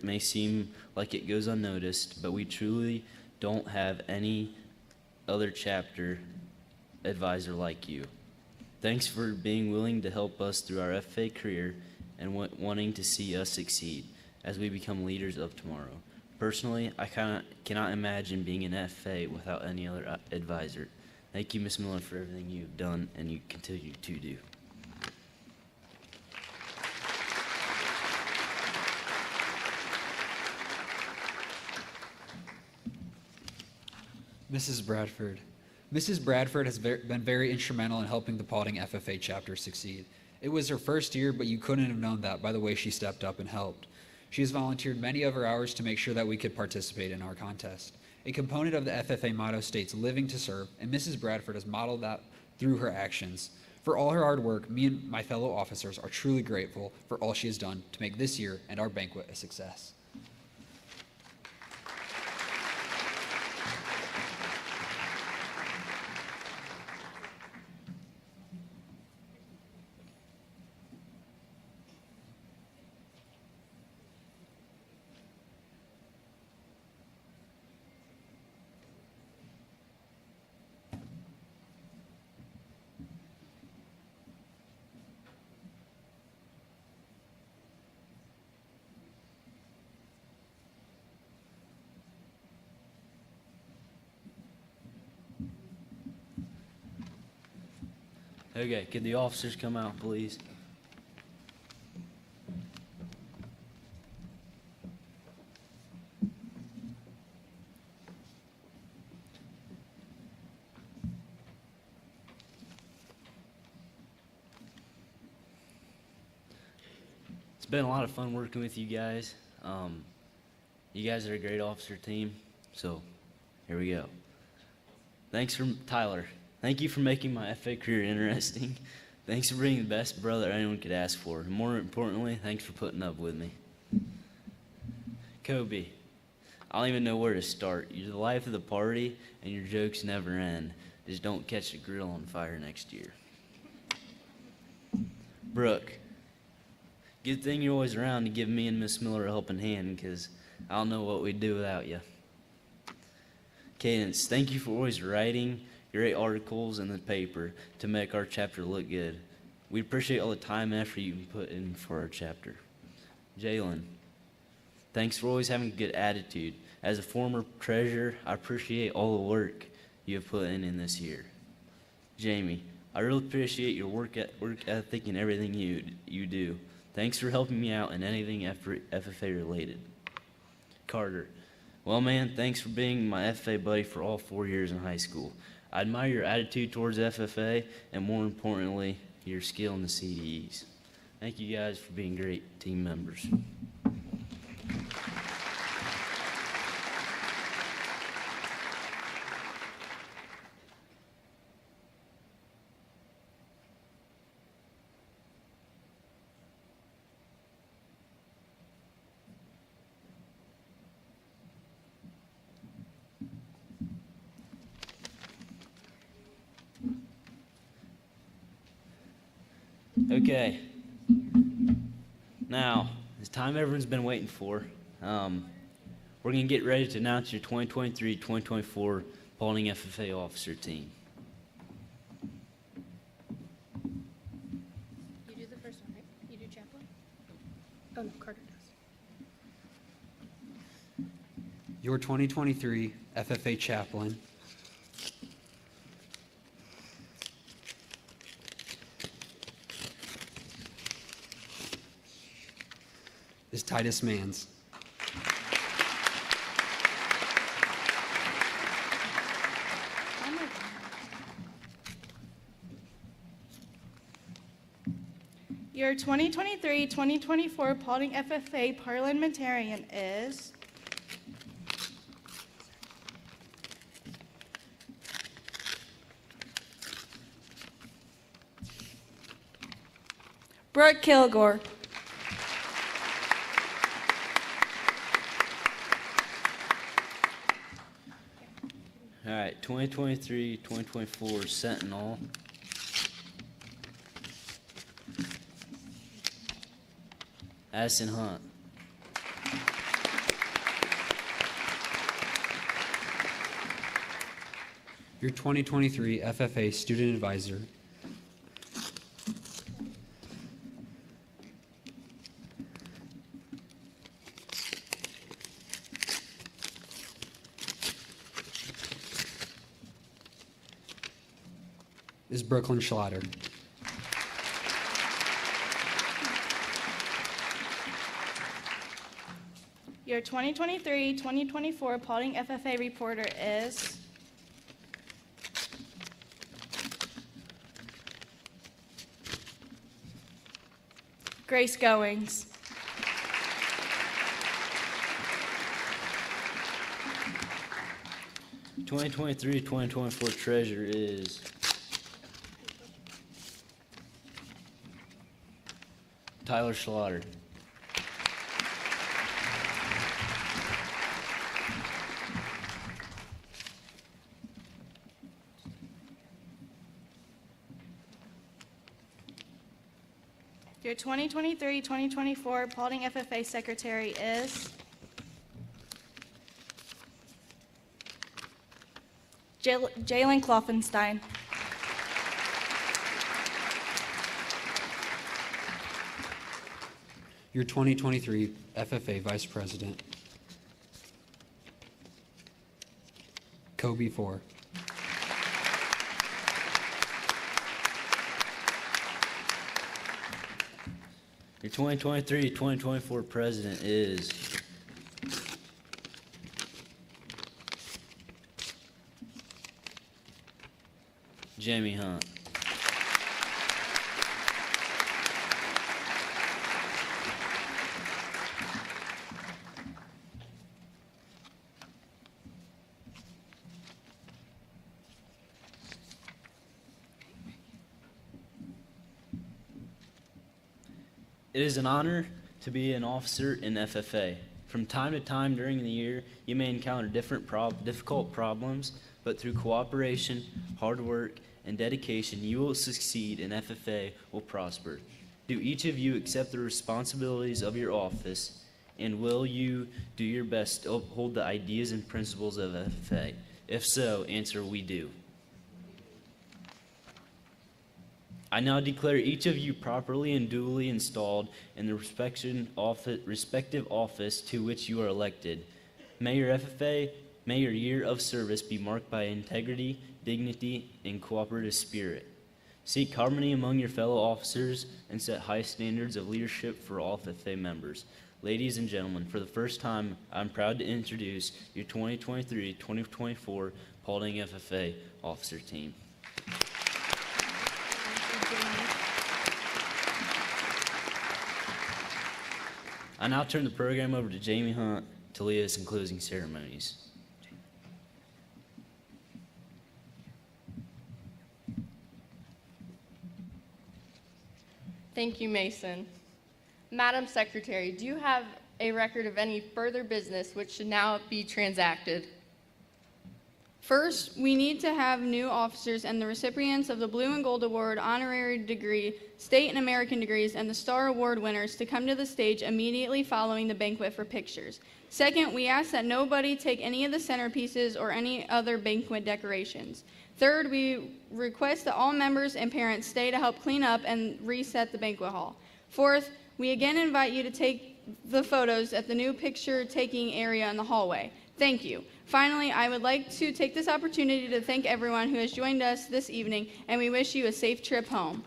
may seem like it goes unnoticed, but we truly don't have any other chapter advisor like you. Thanks for being willing to help us through our FFA career and wanting to see us succeed as we become leaders of tomorrow. Personally, I cannot imagine being an FFA without any other advisor. Thank you, Ms. Miller, for everything you've done and you continue to do. Mrs. Bradford. Mrs. Bradford has been very instrumental in helping the Paulding FFA chapter succeed. It was her first year, but you couldn't have known that by the way she stepped up and helped. She has volunteered many of her hours to make sure that we could participate in our contest. A component of the FFA motto states living to serve, and Mrs. Bradford has modeled that through her actions. For all her hard work, me and my fellow officers are truly grateful for all she has done to make this year and our banquet a success. Okay, could the officers come out, please? It's been a lot of fun working with you guys. You guys are a great officer team, so here we go. Thanks from Tyler. Thank you for making my FFA career interesting. Thanks for being the best brother anyone could ask for. And more importantly, thanks for putting up with me. Kobe, I don't even know where to start. You're the life of the party, and your jokes never end. Just don't catch the grill on fire next year. Brooke, good thing you're always around to give me and Miss Miller a helping hand, because I don't know what we'd do without you. Cadence, thank you for always writing great articles in the paper to make our chapter look good. We appreciate all the time and effort you put in for our chapter. Jalen, thanks for always having a good attitude. As a former treasurer, I appreciate all the work you have put in this year. Jamie, I really appreciate your work ethic and everything you do. Thanks for helping me out in anything FFA related. Carter, Well, man, thanks for being my FFA buddy for all 4 years in high school. I admire your attitude towards FFA and, more importantly, your skill in the CDEs. Thank you guys for being great team members. Okay, now, it's time everyone's been waiting for. We're going to get ready to announce your 2023-2024 Paulding FFA officer team. You do the first one, right? You do chaplain? Oh, no, Carter does. Your 2023 FFA chaplain is Titus Mans. Your 2023-2024 Paulding FFA parliamentarian is Brooke Kilgore. All right, 2023-2024 Sentinel. Addison Hunt. Your 2023 FFA student advisor is Brooklyn Schlatter. Your 2023-2024 Paulding FFA reporter is Grace Goings. The 2023-2024 treasurer is Tyler Schlatter. Your 2023-2024 Paulding FFA secretary is Jalen Kloffenstein. Your 2023 FFA vice president, Kobe Four. Your 2023-2024 president is Jamie Hunt. It is an honor to be an officer in FFA. From time to time during the year, you may encounter difficult problems, but through cooperation, hard work, and dedication, you will succeed and FFA will prosper. Do each of you accept the responsibilities of your office, and will you do your best to uphold the ideas and principles of FFA? If so, answer, we do. I now declare each of you properly and duly installed in the respective office to which you are elected. May your year of service be marked by integrity, dignity, and cooperative spirit. Seek harmony among your fellow officers and set high standards of leadership for all FFA members. Ladies and gentlemen, for the first time, I'm proud to introduce your 2023-2024 Paulding FFA officer team. I now turn the program over to Jamie Hunt to lead us in closing ceremonies. Thank you, Mason. Madam Secretary, do you have a record of any further business which should now be transacted? First, we need to have new officers and the recipients of the Blue and Gold Award, Honorary Degree, State and American Degrees, and the Star Award winners to come to the stage immediately following the banquet for pictures. Second, we ask that nobody take any of the centerpieces or any other banquet decorations. Third, we request that all members and parents stay to help clean up and reset the banquet hall. Fourth, we again invite you to take the photos at the new picture-taking area in the hallway. Thank you. Finally, I would like to take this opportunity to thank everyone who has joined us this evening, and we wish you a safe trip home.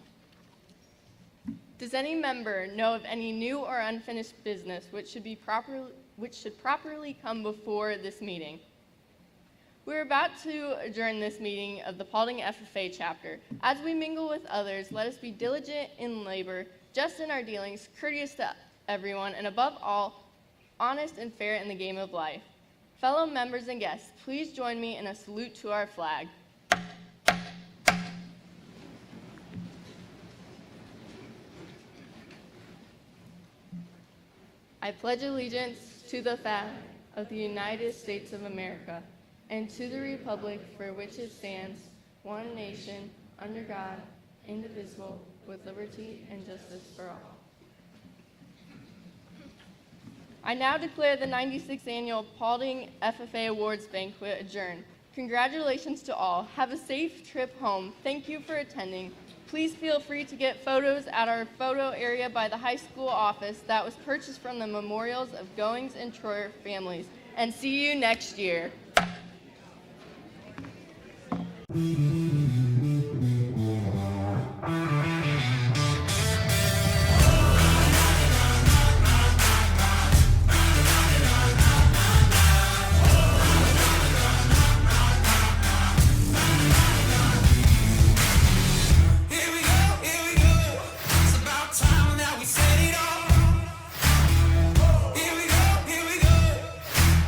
Does any member know of any new or unfinished business which should properly come before this meeting? We're about to adjourn this meeting of the Paulding FFA chapter. As we mingle with others, let us be diligent in labor, just in our dealings, courteous to everyone, and above all, honest and fair in the game of life. Fellow members and guests, please join me in a salute to our flag. I pledge allegiance to the flag of the United States of America and to the republic for which it stands, one nation, under God, indivisible, with liberty and justice for all. I now declare the 96th Annual Paulding FFA Awards Banquet adjourned. Congratulations to all. Have a safe trip home. Thank you for attending. Please feel free to get photos at our photo area by the high school office that was purchased from the memorials of Goings and Troyer families. And see you next year.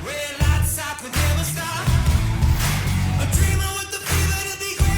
Red lights out, could never stop. A dreamer with the fever to be great.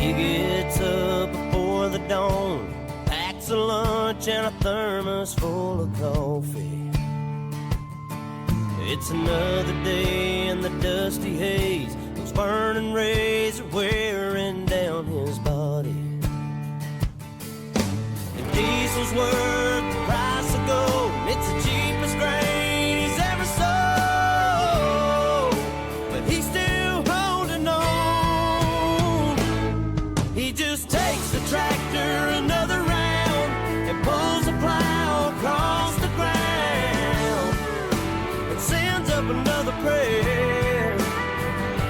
He gets up before the dawn, packs a lunch and a thermos full of coffee. It's another day in the dusty haze. Those burning rays are wearing down his body. The diesel's worth the price of gold. It's the cheapest grain he's ever sold, but he's still holding on. He just takes the tractor another round and pulls the plow across the ground and sends up another prayer.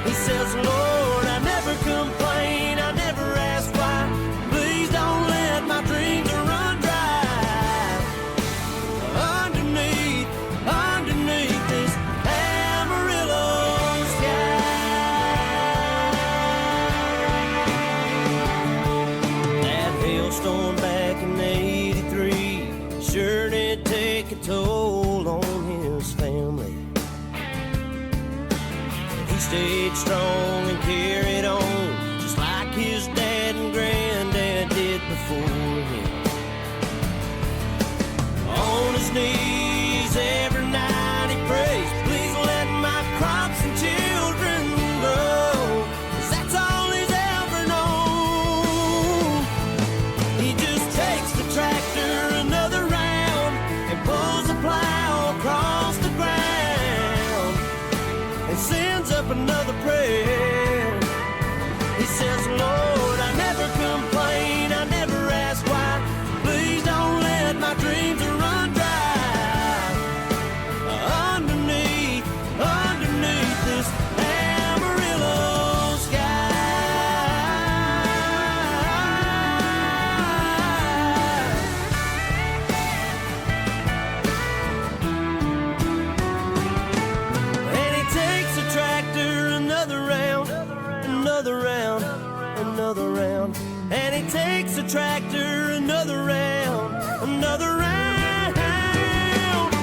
He says, Lord, I never complain, I never ask why. Please don't let my dreams run dry. Underneath this Amarillo sky. That hailstorm back in '83 sure did take a toll on his family. He stayed strong and carried on, just like his dad and granddad did before him. On his knees every night he prays, please let my crops and children grow, 'cause that's all he's ever known. He just takes the tractor another round and pulls the plow across the ground and sends up another prayer. He says, Lord, I never complain, I never ask why. Please don't let my dreams run dry. Underneath this Amarillo sky. And he takes the tractor another round, another round, another round. And he takes the tractor another round, another round.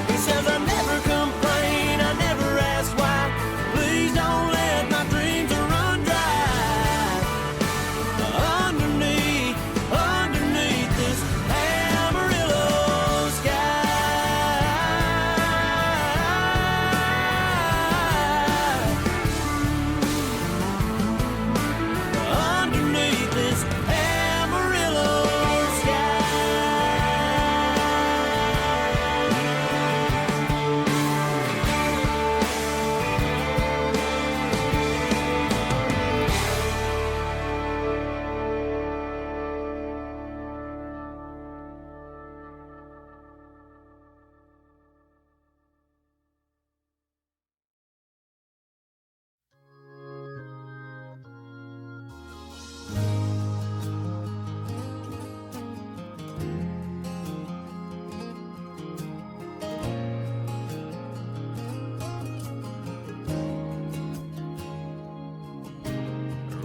He says, I never complain, I never ask why. Please don't let my dreams run dry. Underneath this Amarillo sky. Underneath this Amarillo sky.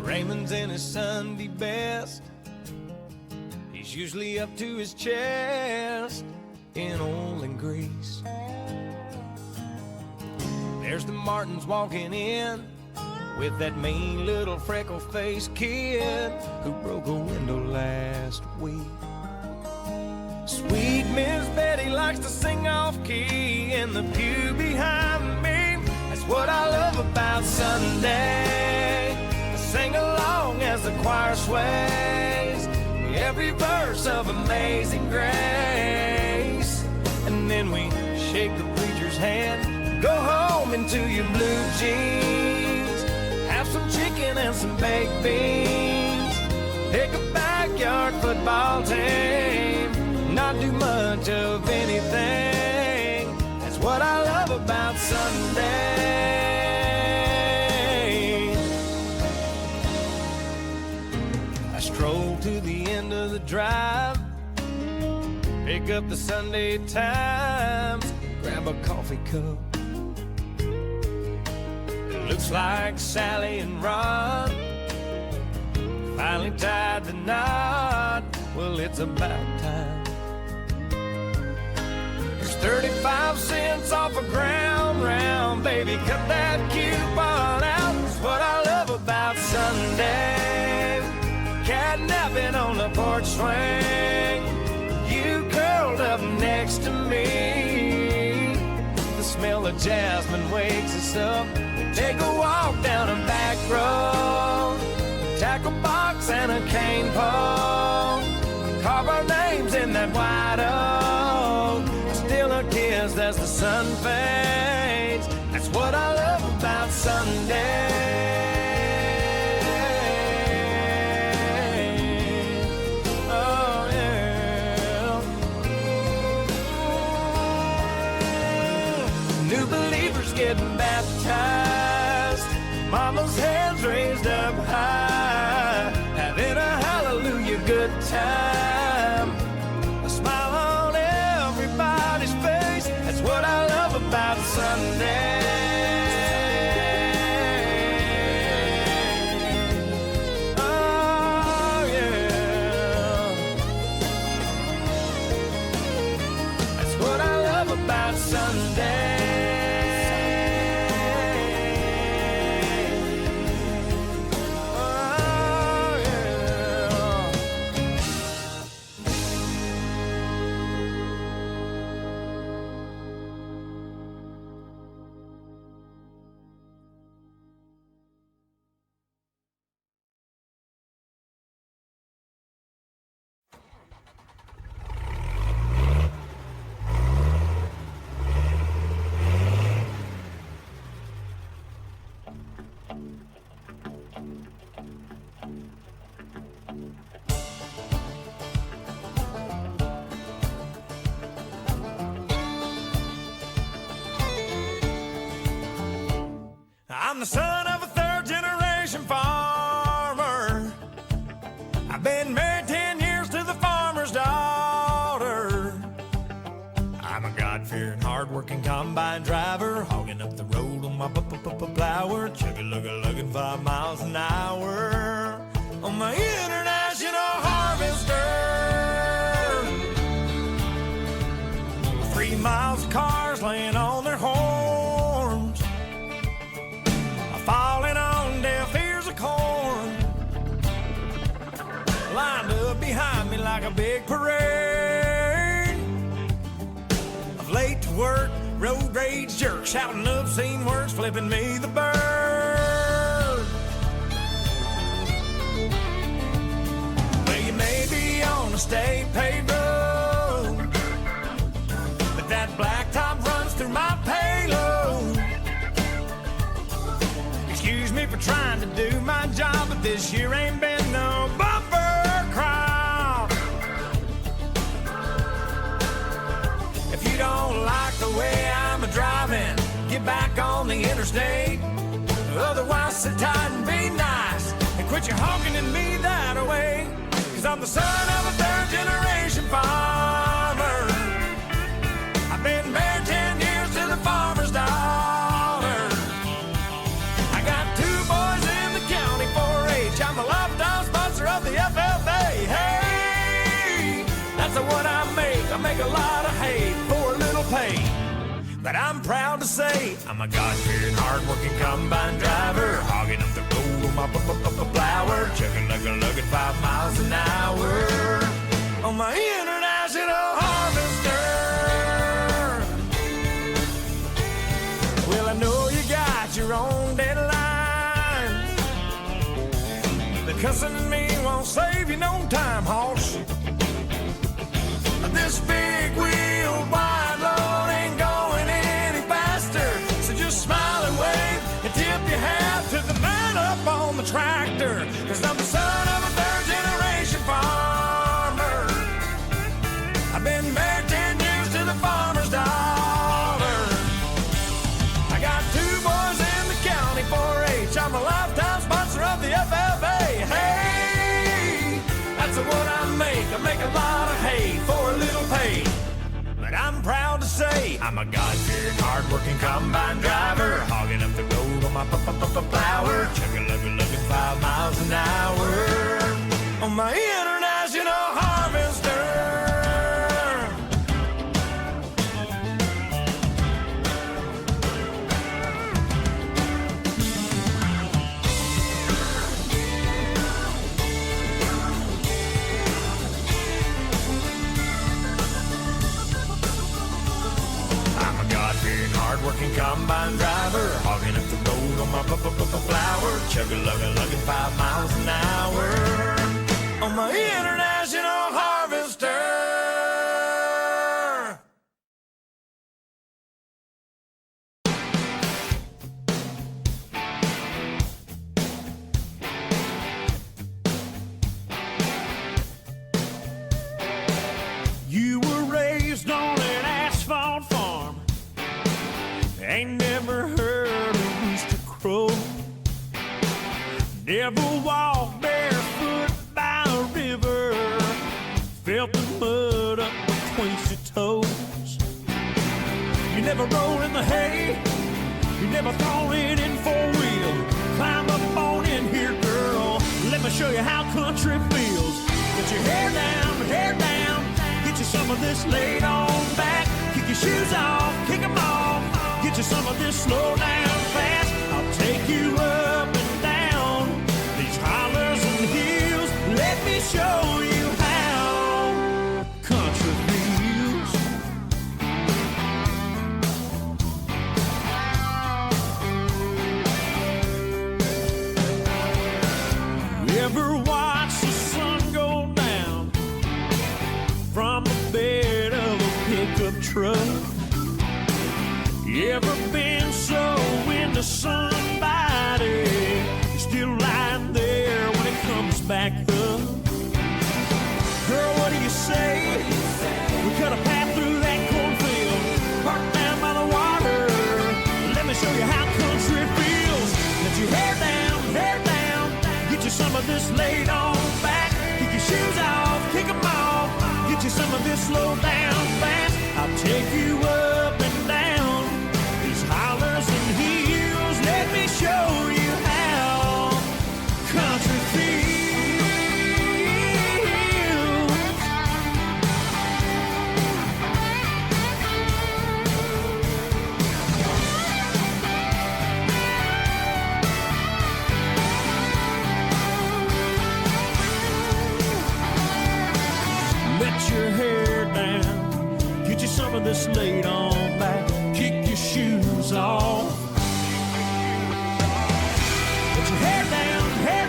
Raymond's in his Sunday best. He's usually up to his chest in oil and grease. There's the Martins walking in with that mean little freckle-faced kid who broke a window last week. Sweet Miss Betty likes to sing off-key in the pew behind me. That's what I love about Sunday. I sing along as the choir sways every verse of Amazing Grace. And then we shake the preacher's hand, go home into your blue jeans, have some chicken and some baked beans, pick a backyard football team, not do much of anything. That's what I love about Sunday. I stroll to the end of the drive, pick up the Sunday Times, grab a coffee cup. It looks like Sally and Ron finally tied the knot. Well, it's about time. There's 35 cents off a ground round, baby, cut that coupon out. That's what I love about Sunday. swing. You curled up next to me. The smell of jasmine wakes us up. We take a walk down a back road, tackle box and a cane pole. Carve our names in that white oak. Still a kiss as the sun fades. That's what I love about Sunday. Oh yeah. New believers getting baptized. Mama's hands raised up high, having a hallelujah good time. A smile on everybody's face. That's what I love about Sunday. Oh yeah. That's what I love about Sunday. I'm the son of a third-generation farmer. I've been married 10 years to the farmer's daughter. I'm a God-fearing, hard-working combine driver, hogging up the road on my plower, chugga-lugga-lugging 5 miles an hour on my international harvester. 3 miles of cars laying on their horns, falling on deaf ears of corn, lined up behind me like a big parade of late to work, road rage jerks, shouting obscene words, flipping me the bird. Well, you may be on a state paved road, but that blacktop runs through my payload. Excuse me for trying to do my job, but this year ain't been no bumper crowd. If you don't like the way I'm a-driving, get back on the interstate. Otherwise, sit tight and be nice, and quit your honking at me that way. 'Cause I'm the son of a third-generation farmer. I've been married 10 years to the farmer's daughter. I got 2 boys in the county 4-H. I'm a lifetime sponsor of the FFA. Hey, that's what I make. I make a lot of hay for a little pay. But I'm proud to say I'm a God-fearing, hard-working combine driver, hogging up the road on my plower, chugga-lugga-lugging 5 miles an hour on my international harvester. Well, I know you got your own deadlines, but cussing at me won't save you no time, hoss. This big wheel wide load ain't going any faster, so just smile and wave and tip your hat to the man up on the tractor. 'Cause I'm the son of a third-generation farmer. I've been married 10 years to the farmer's daughter. I got 2 boys in the county 4-H. I'm a lifetime sponsor of the FFA. Hey, that's what I make. I make a lot of hay for a little pay. But I'm proud to say I'm a God-fearing, hard-working combine driver, hogging up the road on my plower, chugga-lugga-lugging 5 miles an hour on my international harvester. chugga-lugga-lugga 5 miles an hour on my International Harvester. You were raised on an asphalt farm, ain't never heard a rooster crow. Never walked barefoot by a river, felt the mud up between your toes. You never rolled in the hay, you never thrown it in 4-wheel. Climb up on in here, girl, let me show you how country feels. Get your hair down, get you some of this laid on back. Kick your shoes off, kick them off, get you some of this slow down fast. I'll take you up and down these hollers and hills. Let me show you how country feels. You ever watch the sun go down from the bed of a pickup truck? You ever been so into somebody, you're still lying there when it comes back up? Girl, what do you say? We cut a path through that cornfield, parked down by the water. Let me show you how country feels. Let your hair down, get you some of this laid on back. Kick your shoes off, kick them off, get you some of this slow down fast. I'll take you up and down these hollers and hills. Let me show you how country feels. Let your hair down, get you some of this laid on back. Kick your shoes off. Let your hair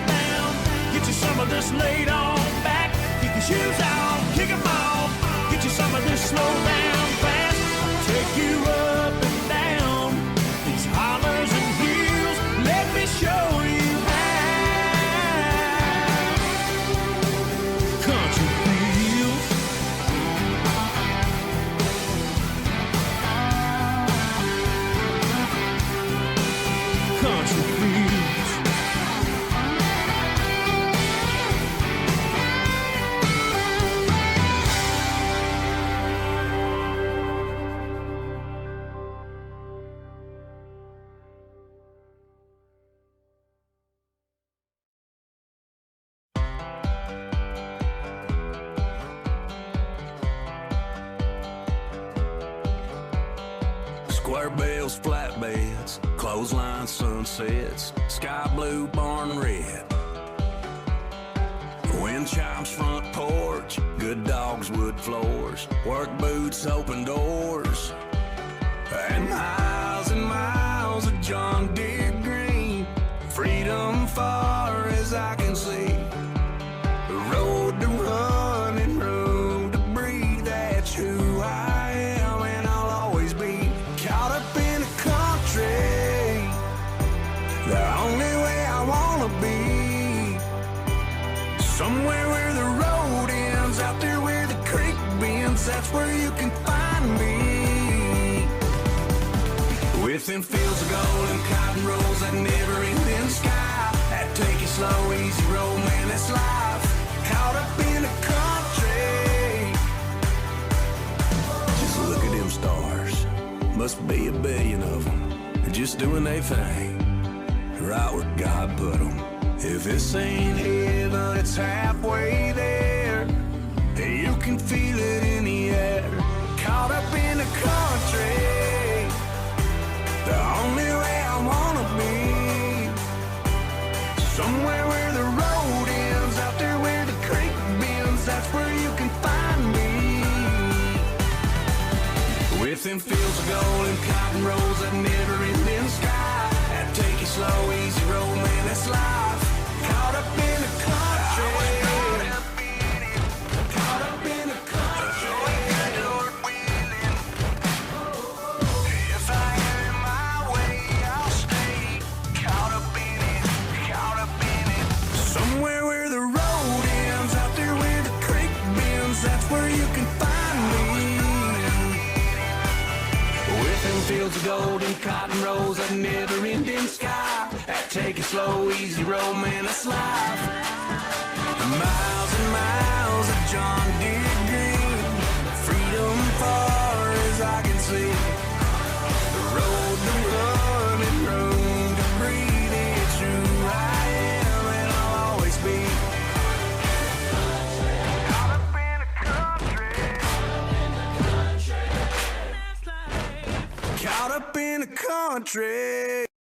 down, get you some of this laid on back. Kick your shoes off, kick them off, get you some of this slow down fast. I'll take you up and down these hollers and hills. Let me show you how country feels. Country feels. Square bills, flatbeds, clothesline sunsets, sky blue, barn red. Wind chimes, front porch, good dogs, wood floors, work boots, open doors, and miles of John Deere green. Freedom far as I can see. The road to run and room to breathe. That's who I am and I'll always be. Caught up in a country, the only way I wanna be. Somewhere where the road ends, out there where the creek bends. That's where you can find me. Within fields of gold and cotton rolls, that never-ending sky. That take it slow, easy road, man, that's life. Caught up in the country. Just look at them stars. Must be a billion of them. They're just doing their thing, right where God put them. If this ain't heaven, it's halfway there. You can feel it in the air. Caught up in the country, the only way I wanna be. Somewhere where the road ends, out there where the creek bends. That's where you can find me. Within fields of gold and cotton rolls, that never-ending sky. That take it slow, easy road, man, that's life. fields of gold and cotton rolls, a never-ending sky. That take it slow, easy roll, man, that's life. Miles and miles of John Deere green, freedom far as I can see. The road to run and room to breathe, it's who I am and I'll always be. Caught up in a country.